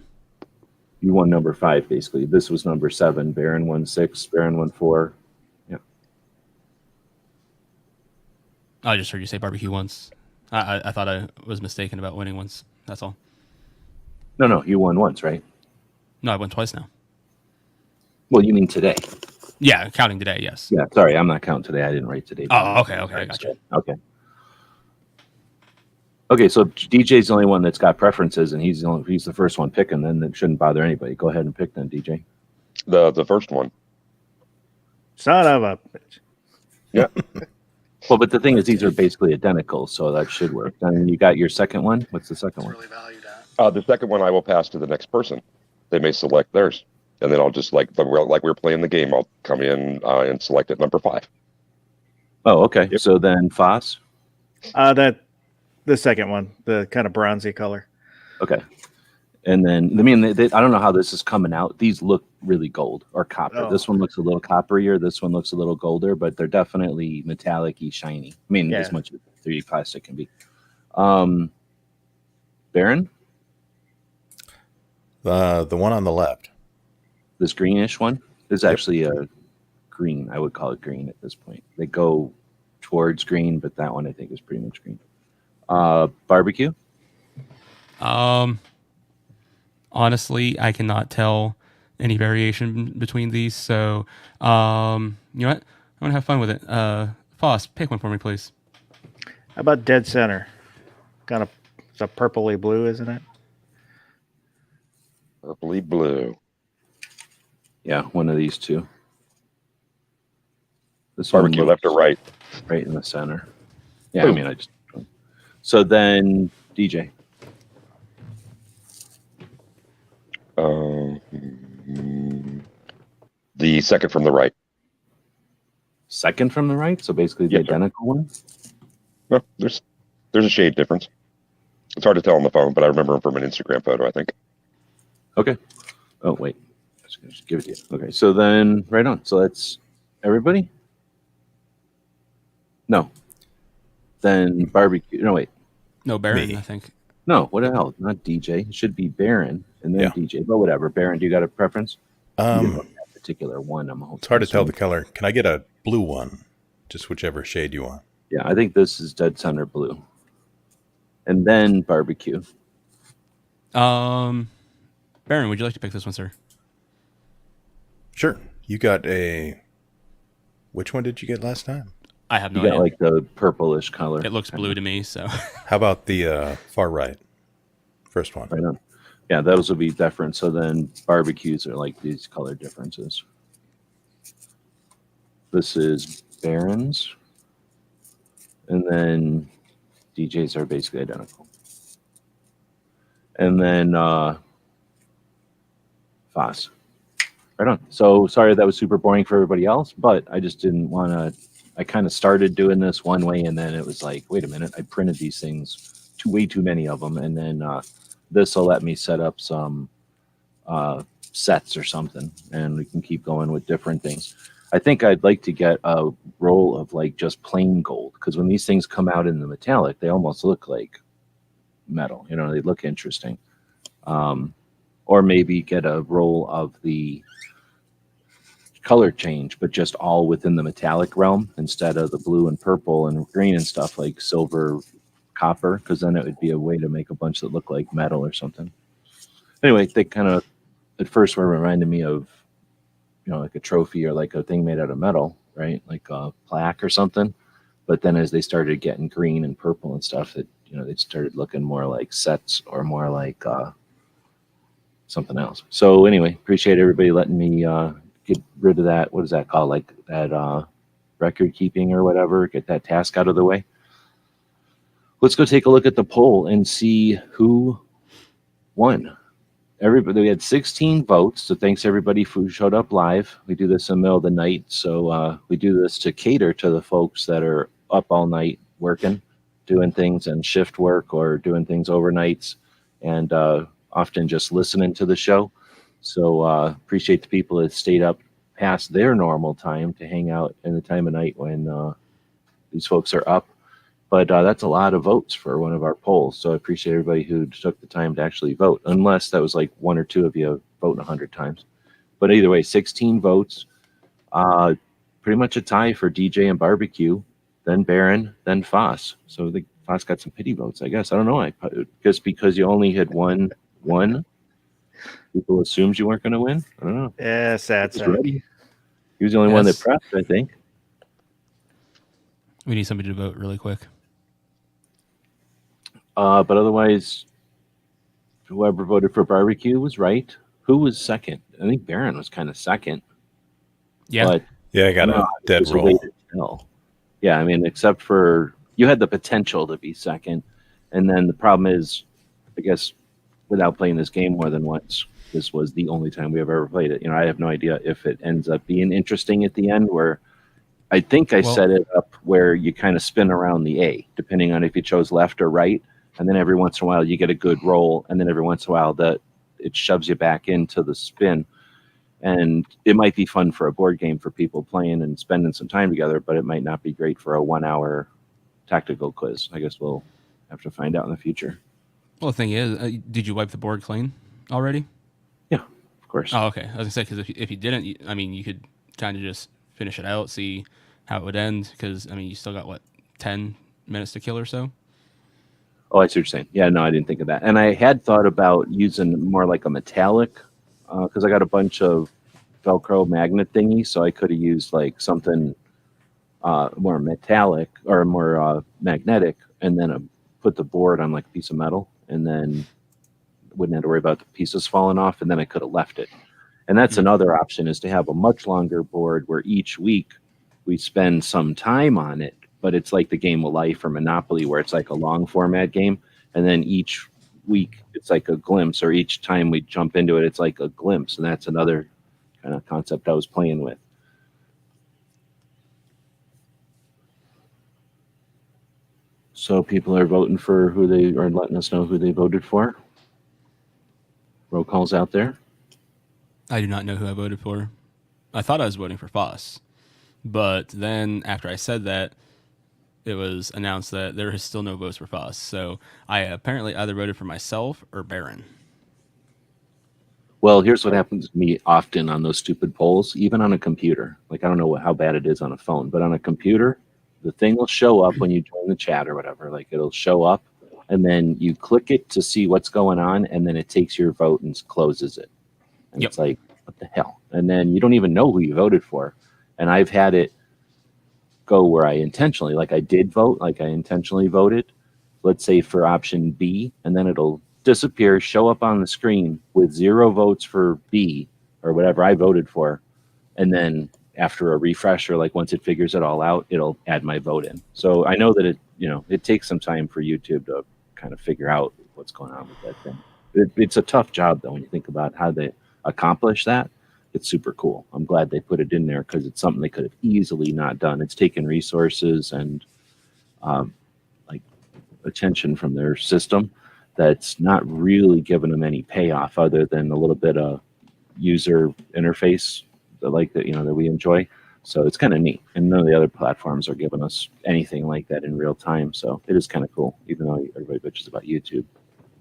You won number 5, basically. This was number 7. Baron won 6. Baron won 4. Yeah. I just heard you say barbecue once. I thought I was mistaken about winning once. That's all. No, you won once, right? No, I won twice now. Well, you mean today? Yeah, counting today, yes. Yeah, sorry, I'm not counting today. I didn't write today. Oh, okay, I gotcha. Okay, so DJ's the only one that's got preferences, and he's the first one picking. Then it shouldn't bother anybody. Go ahead and pick then, DJ. The first one. Son of a bitch. Yeah. Well, but the thing is, these are basically identical, so that should work. Then you got your second one. What's the second one? Really valued at. The second one I will pass to the next person. They may select theirs, and then I'll just like we're playing the game. I'll come in and select it number 5. Oh, okay. Yep. So then Foss. The second one, the kind of bronzy color. Okay. And then, I mean, I don't know how this is coming out. These look really gold or copper. Oh. This one looks a little copperier. This one looks a little golder, but they're definitely metallic-y, shiny. I mean, as much as 3D plastic can be. Baron? The one on the left. This greenish one is actually a green. I would call it green at this point. They go towards green, but that one I think is pretty much green. Barbecue? Honestly, I cannot tell any variation between these. So, you know what? I'm gonna have fun with it. Foss, pick one for me, please. How about dead center? Kind of, it's a purpley blue, isn't it? Purpley blue. Yeah, one of these two. This Barbecue one left or right? right in the center. Yeah, Boom. I mean, I just. So then, DJ. The second from the right. Second from the right, so basically the Yes, sir. identical one. No, there's There's a shade difference. It's hard to tell on the phone, but I remember them from an Instagram photo, I think. Okay. Oh, wait. Just give it to you. Okay, so then right on. So that's everybody? No. Then barbecue. No, wait. No, Baron, Me. I think. No, what the hell? Not DJ. It should be Baron and then Yeah. DJ. But whatever. Baron, do you got a preference? You didn't look Um, at that particular one. I'm hoping. it's hard to tell the color. Can I get a blue one? Just whichever shade you want. Yeah, I think this is dead center blue. And then barbecue. Baron, would you like to pick this one, sir? Sure. You got a. Which one did you get last time? I have no You got idea. like the purplish color. It looks blue to me, so. How about the far right? First one. Right on. Yeah, those will be different. So then barbecues are like these color differences. This is Baron's. And then DJs are basically identical. And then Foss. Right on. So sorry that was super boring for everybody else, but I just didn't want to. I kind of started doing this one way, and then it was like, wait a minute, I printed these things, way too many of them, and then this will let me set up some sets or something, and we can keep going with different things. I think I'd like to get a roll of like just plain gold, because when these things come out in the metallic, they almost look like metal. You know, they look interesting. Or maybe get a roll of the color change, but just all within the metallic realm instead of the blue and purple and green and stuff like silver, copper, because then it would be a way to make a bunch that look like metal or something. Anyway, they kind of at first were reminding me of, you know, like a trophy or like a thing made out of metal, right? Like a plaque or something. But then as they started getting green and purple and stuff, it, you know, they started looking more like sets or more like something else. So anyway, appreciate everybody letting me get rid of that. What is that called? Like that record keeping or whatever. Get that task out of the way. Let's go take a look at the poll and see who won. Everybody, we had 16 votes. So thanks everybody who showed up live. We do this in the middle of the night. So we do this to cater to the folks that are up all night working, doing things and shift work or doing things overnights and often just listening to the show. So appreciate the people that stayed up past their normal time to hang out in the time of night when these folks are up. But that's a lot of votes for one of our polls. So I appreciate everybody who took the time to actually vote, unless that was like one or two of you voting 100 times. But either way, 16 votes. Pretty much a tie for DJ and barbecue, then Baron, then Foss. So the Foss got some pity votes, I guess. I don't know. I just because you only had one, people assumed you weren't going to win. I don't know. Yeah, sad. He was the only one that Yes. pressed, I think. We need somebody to vote really quick. But otherwise, whoever voted for barbecue was right. Who was second? I think Baron was kind of second. Yeah. But Yeah, I got a dead there's a way roll. to tell. Yeah, I mean, except for you had the potential to be second, and then the problem is, I guess, without playing this game more than once, this was the only time we have ever played it. You know, I have no idea if it ends up being interesting at the end. Where I think I set it up where you kind of spin around the A, depending on if you chose left or right, and then every once in a while you get a good roll, and then every once in a while that it shoves you back into the spin. And it might be fun for a board game for people playing and spending some time together, but it might not be great for a 1 hour tactical quiz. I guess we'll have to find out in the future. Well, the thing is, did you wipe the board clean already? Yeah, of course. Oh, okay. I was going to say, because if you didn't, I mean, you could kind of just finish it out, see how it would end, because, I mean, you still got, what, 10 minutes to kill or so? Oh, I see what you're saying. Yeah, no, I didn't think of that. And I had thought about using more like a metallic, because I got a bunch of Velcro magnet thingies, so I could have used like something more metallic or more magnetic, and then put the board on like a piece of metal, and then wouldn't have to worry about the pieces falling off, and then I could have left it. And that's another option, is to have a much longer board where each week we spend some time on it, but it's like the Game of Life or Monopoly, where it's like a long format game, and then each week it's like a glimpse, or each time we jump into it, it's like a glimpse. And that's another kind of concept I was playing with. So people are voting for who they are, letting us know who they voted for. Roll calls out there. I do not know who I voted for. I thought I was voting for Foss, but then after I said that, it was announced that there is still no votes for Foss. So I apparently either voted for myself or Baron. Well, here's what happens to me often on those stupid polls, even on a computer. Like, I don't know how bad it is on a phone, but on a computer, the thing will show up when you join the chat or whatever. Like, it'll show up, and then you click it to see what's going on, and then it takes your vote and closes it. And Yep. It's like, what the hell? And then you don't even know who you voted for. And I've had it go where I intentionally, like I did vote, like I intentionally voted, let's say for option B, and then it'll disappear, show up on the screen with 0 votes for B or whatever I voted for. And then after a refresh, or like once it figures it all out, it'll add my vote in. So I know that it takes some time for YouTube to kind of figure out what's going on with that thing. It's a tough job though when you think about how they accomplish that. It's super cool. I'm glad they put it in there because it's something they could have easily not done. It's taken resources and like attention from their system that's not really giving them any payoff other than a little bit of user interface that we enjoy. So it's kind of neat. And none of the other platforms are giving us anything like that in real time. So it is kind of cool, even though everybody bitches about YouTube.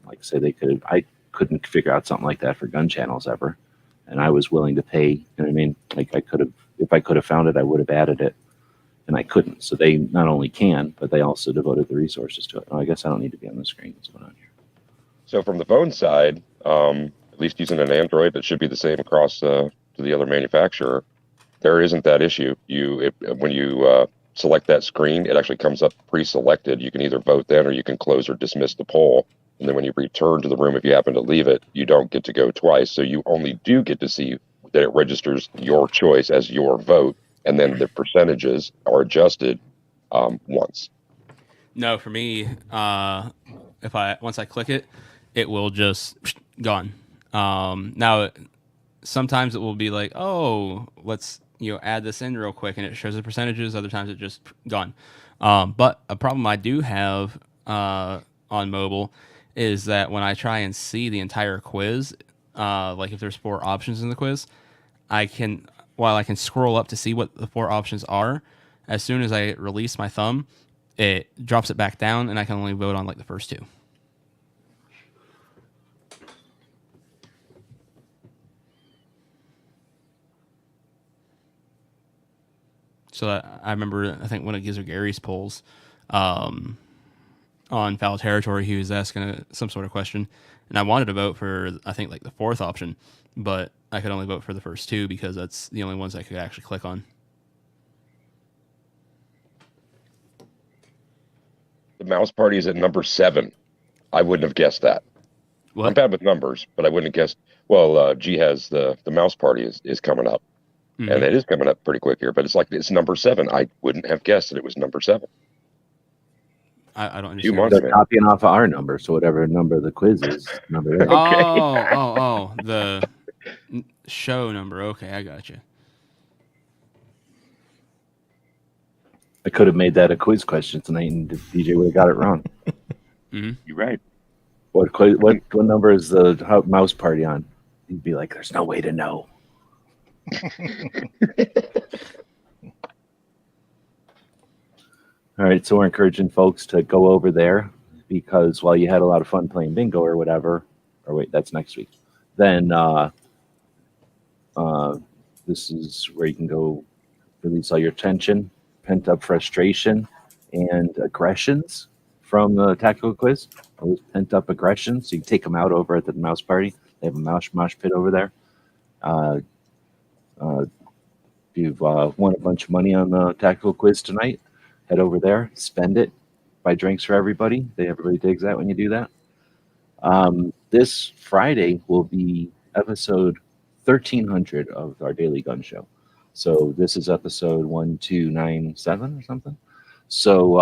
Like I say, I couldn't figure out something like that for gun channels ever. And I was willing to pay, you know what I mean? Like if I could have found it, I would have added it. And I couldn't. So they not only can, but they also devoted the resources to it. Oh, I guess I don't need to be on the screen. What's going on here? So from the phone side, at least using an Android, that should be the same across to the other manufacturer. There isn't that issue. When you select that screen, it actually comes up pre-selected. You can either vote then, or you can close or dismiss the poll. And then when you return to the room, if you happen to leave it, you don't get to go twice. So you only do get to see that it registers your choice as your vote, and then the percentages are adjusted once. No, for me, once I click it, it will just gone. Now, sometimes it will be like, oh, let's add this in real quick, and it shows the percentages. Other times it just gone. But a problem I do have on mobile is that when I try and see the entire quiz, like if there's 4 options in the quiz, while I can scroll up to see what the 4 options are, as soon as I release my thumb, it drops it back down, and I can only vote on like the first 2. So I remember, I think one of Gizzard Gary's polls on Foul Territory, he was asking some sort of question, and I wanted to vote for, I think, like the 4th option, but I could only vote for the first 2 because that's the only ones I could actually click on. The mouse party is at number 7. I wouldn't have guessed that. What? I'm bad with numbers, but I wouldn't have guessed. Well, G has the mouse party is coming up. Mm-hmm. And it is coming up pretty quick here, but it's number 7. I wouldn't have guessed that it was number 7. I don't Few understand. months, They're man. copying off of our number, so whatever number the quiz is, number there. Oh, the show number. Okay, I got you. I could have made that a quiz question tonight, and DJ would have got it wrong. Mm-hmm. You're right. What number is the mouse party on? He'd be like, "There's no way to know." All right, so we're encouraging folks to go over there because while you had a lot of fun playing bingo or whatever, or wait, that's next week, then this is where you can go release all your tension, pent up frustration, and aggressions from the tactical quiz. All those pent up aggressions, so you can take them out over at the mouse party. They have a mosh pit over there. If you've won a bunch of money on the tactical quiz tonight, head over there, spend it, buy drinks for everybody. Everybody digs that when you do that. This Friday will be episode 1300 of our Daily Gun Show. So this is episode 1297 or something. So,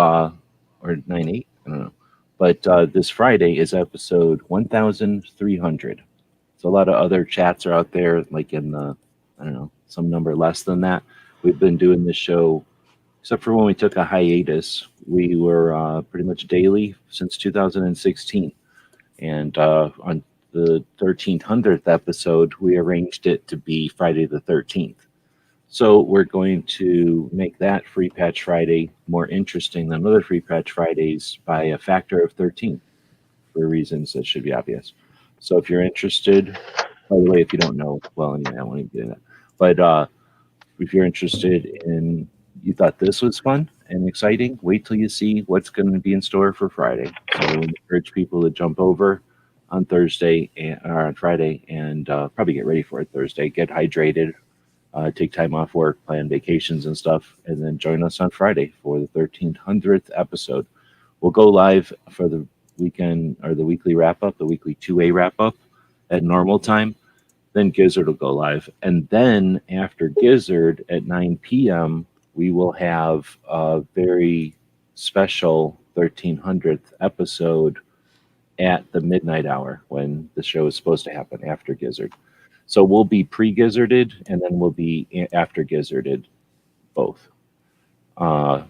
or 98, I don't know. But this Friday is episode 1300. So a lot of other chats are out there, like in the, I don't know, some number less than that. We've been doing this show, except for when we took a hiatus. we were pretty much daily since 2016. And on the 1300th episode, we arranged it to be Friday the 13th. So we're going to make that Free Patch Friday more interesting than other Free Patch Fridays by a factor of 13 for reasons that should be obvious. So if you're interested, by the way, if you don't know, well, anyway, I won't even get into that. But if you're interested in, you thought this was fun and exciting, wait till you see what's going to be in store for Friday. So we encourage people to jump over on Thursday or on Friday and probably get ready for it Thursday, get hydrated, take time off work, plan vacations and stuff, and then join us on Friday for the 1300th episode. We'll go live for the weekend or the weekly wrap up, the weekly 2A wrap up at normal time. Then Gizzard will go live. And then after Gizzard at 9 p.m., we will have a very special 1300th episode at the midnight hour when the show is supposed to happen after Gizzard. So we'll be pre-Gizzarded and then we'll be after Gizzarded both. So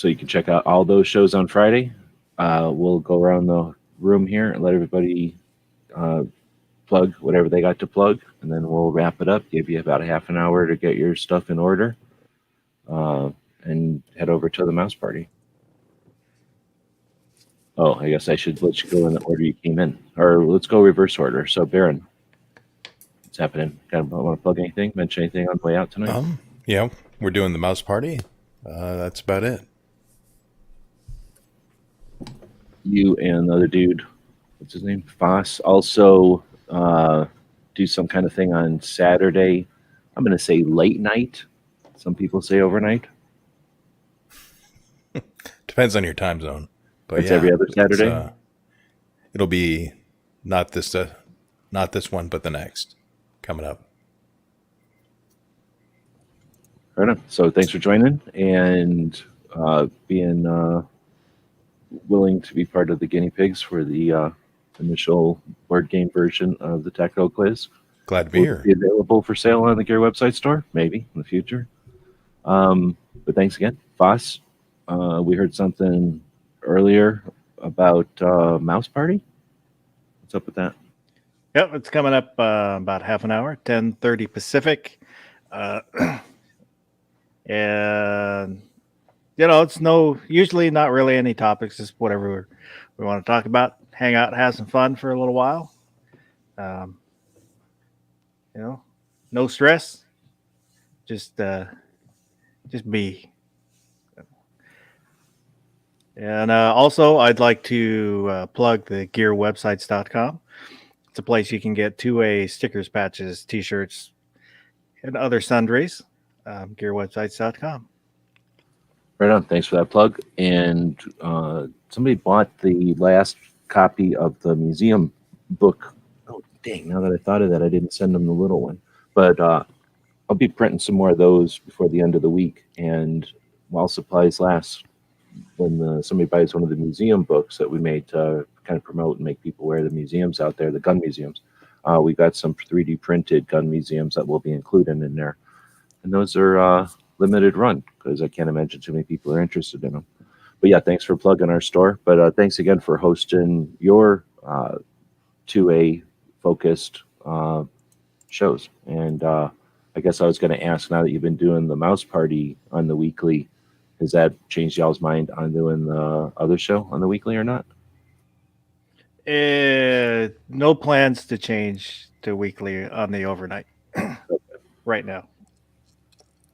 you can check out all those shows on Friday. We'll go around the room here and let everybody plug whatever they got to plug, and then we'll wrap it up, give you about a half an hour to get your stuff in order, and head over to the mouse party. Oh, I guess I should let you go in the order you came in. Or let's go reverse order. So, Baron, what's happening? Want to plug anything? Mention anything on the way out tonight? Yeah, we're doing the mouse party. That's about it. You and the other dude, what's his name? Foss, also do some kind of thing on Saturday. I'm going to say late night. Some people say overnight. Depends on your time zone. But it's every other Saturday. It'll be not this one, but the next coming up. Fair enough. So thanks for joining and being willing to be part of the guinea pigs for the initial board game version of the Tactical Quiz. Glad to be here. Be available for sale on the Gear website store, maybe in the future. But thanks again, Foss. We heard something earlier about Mouse Party. What's up with that? Yep, it's coming up about half an hour, 10:30 Pacific. And it's usually not really any topics, just whatever we want to talk about, hang out, have some fun for a little while. No stress, just be. And also, I'd like to plug the gearwebsites.com. It's a place you can get 2A stickers, patches, t-shirts, and other sundries. Gearwebsites.com. Right on. Thanks for that plug. And somebody bought the last copy of the museum book. Oh, dang. Now that I thought of that, I didn't send them the little one. But I'll be printing some more of those before the end of the week. And while supplies last, when somebody buys one of the museum books that we made to kind of promote and make people wear the museums out there, the gun museums, we got some 3D printed gun museums that will be included in there. And those are limited run because I can't imagine too many people are interested in them. But yeah, thanks for plugging our store. But thanks again for hosting your 2A focused shows. And I guess I was going to ask, now that you've been doing the mouse party on the weekly, has that changed y'all's mind on doing the other show on the weekly or not? No plans to change to weekly on the overnight right now.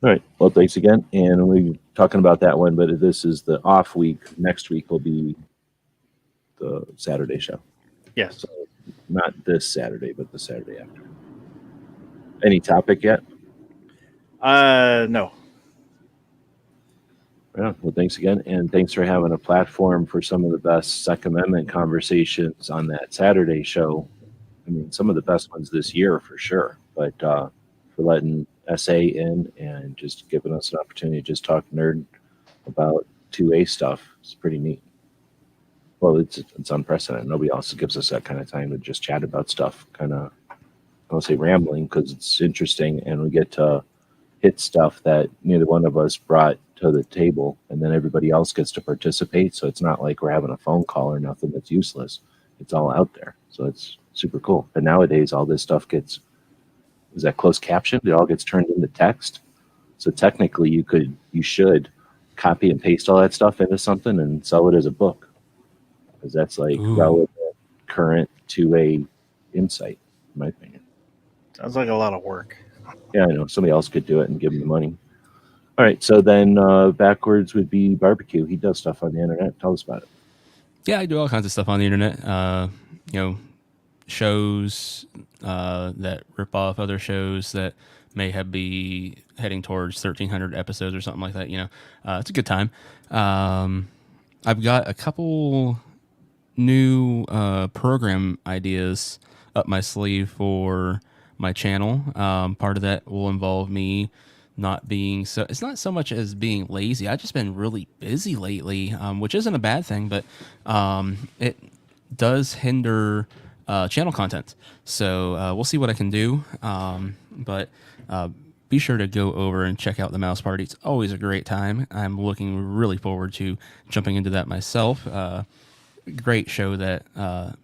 All right. Well, thanks again. And we're talking about that one, but this is the off week. Next week will be the Saturday show. Yes. So not this Saturday, but the Saturday after. Any topic yet? No. Yeah. Well, thanks again. And thanks for having a platform for some of the best Second Amendment conversations on that Saturday show. I mean, some of the best ones this year for sure, but for letting SA in and just giving us an opportunity to just talk nerd about 2A stuff. It's pretty neat. Well, it's unprecedented. Nobody else gives us that kind of time to just chat about stuff. Kind of, I don't say rambling because it's interesting, and we get to hit stuff that neither one of us brought to the table, and then everybody else gets to participate. So it's not like we're having a phone call or nothing that's useless. It's all out there. So it's super cool. But nowadays, all this stuff is that closed captioned? It all gets turned into text. So technically, you should copy and paste all that stuff into something and sell it as a book, because that's like relevant, current to a insight, in my opinion. Sounds like a lot of work. Yeah, I know. Somebody else could do it and give them the money. All right, so then backwards would be Barbecue. He does stuff on the internet. Tell us about it. Yeah, I do all kinds of stuff on the internet. Shows that rip off other shows that may be heading towards 1,300 episodes or something like that. It's a good time. I've got a couple new program ideas up my sleeve for my channel. Part of that will involve me not being it's not so much as being lazy. I've just been really busy lately, which isn't a bad thing, but it does hinder channel content. So we'll see what I can do. But be sure to go over and check out the Mouse Party. It's always a great time. I'm looking really forward to jumping into that myself. Great show that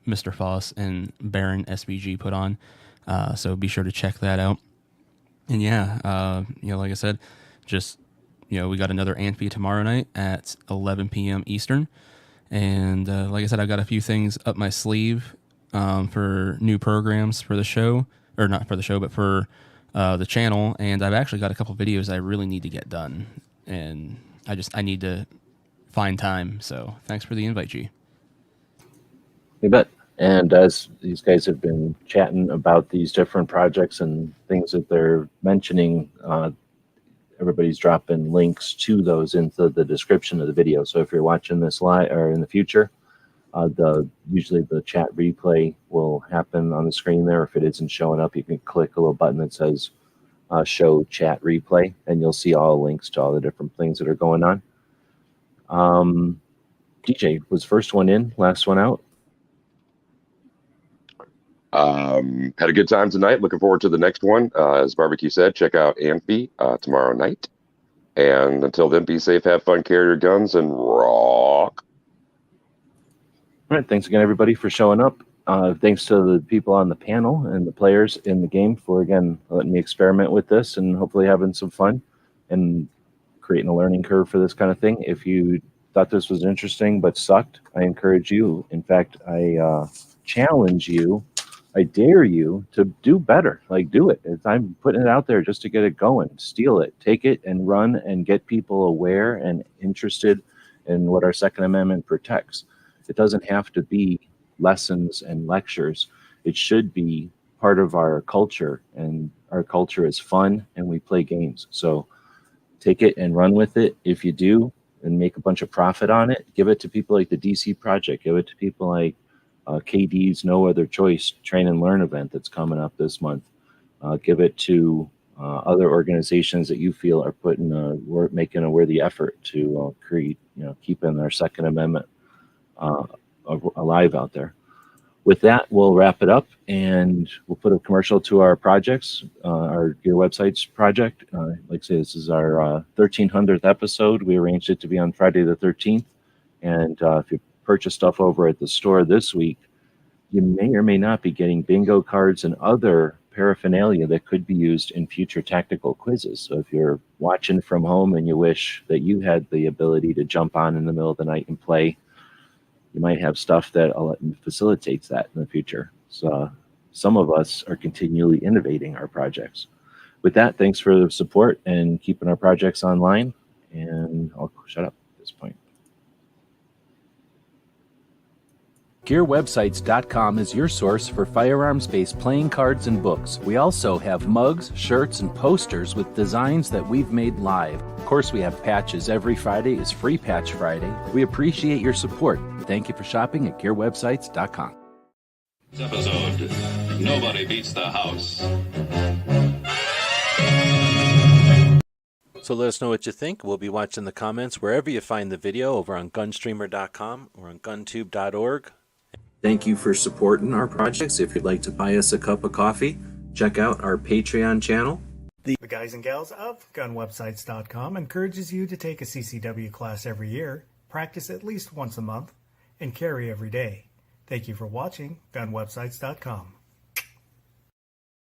Mr. Foss and Baron SBG put on. So be sure to check that out. And yeah, like I said, just, we got another Amphi tomorrow night at 11 p.m. Eastern. And like I said, I've got a few things up my sleeve for new programs for the show, or not for the show, but for the channel. And I've actually got a couple videos I really need to get done. And I need to find time. So thanks for the invite, G. You bet. And as these guys have been chatting about these different projects and things that they're mentioning, everybody's dropping links to those into the description of the video. So if you're watching this live or in the future, usually the chat replay will happen on the screen there. If it isn't showing up, you can click a little button that says show chat replay, and you'll see all links to all the different things that are going on. DJ was first one in, last one out. Had a good time tonight. Looking forward to the next one. As Barbecue said, check out Amphi tomorrow night. And until then, be safe, have fun, carry your guns, and rock. All right. Thanks again, everybody, for showing up. Thanks to the people on the panel and the players in the game for, again, letting me experiment with this and hopefully having some fun and creating a learning curve for this kind of thing. If you thought this was interesting but sucked, I encourage you. In fact, I challenge you. I dare you to do better. Like, do it. I'm putting it out there just to get it going. Steal it, take it, and run and get people aware and interested in what our Second Amendment protects. It doesn't have to be lessons and lectures. It should be part of our culture, and our culture is fun, and we play games. So take it and run with it. If you do, and make a bunch of profit on it, give it to people like the DC Project. Give it to people like KD's No Other Choice Train and Learn event that's coming up this month. Give it to other organizations that you feel are making a worthy effort to create, keeping our Second Amendment alive out there. With that, we'll wrap it up, and we'll put a commercial to our projects, our Gear Websites project. Like I say, this is our 1300th episode. We arranged it to be on Friday the 13th, and if you purchase stuff over at the store this week, you may or may not be getting bingo cards and other paraphernalia that could be used in future tactical quizzes. So if you're watching from home and you wish that you had the ability to jump on in the middle of the night and play, you might have stuff that facilitates that in the future. So some of us are continually innovating our projects. With that, thanks for the support and keeping our projects online, and I'll shut up at this point. GearWebsites.com is your source for firearms-based playing cards and books. We also have mugs, shirts, and posters with designs that we've made live. Of course, we have patches. Every Friday is Free Patch Friday. We appreciate your support. Thank you for shopping at GearWebsites.com. This episode, nobody beats the house. So let us know what you think. We'll be watching the comments wherever you find the video, over on Gunstreamer.com or on GunTube.org. Thank you for supporting our projects. If you'd like to buy us a cup of coffee, check out our Patreon channel. The guys and gals of gunwebsites.com encourages you to take a CCW class every year, practice at least once a month, and carry every day. Thank you for watching gunwebsites.com.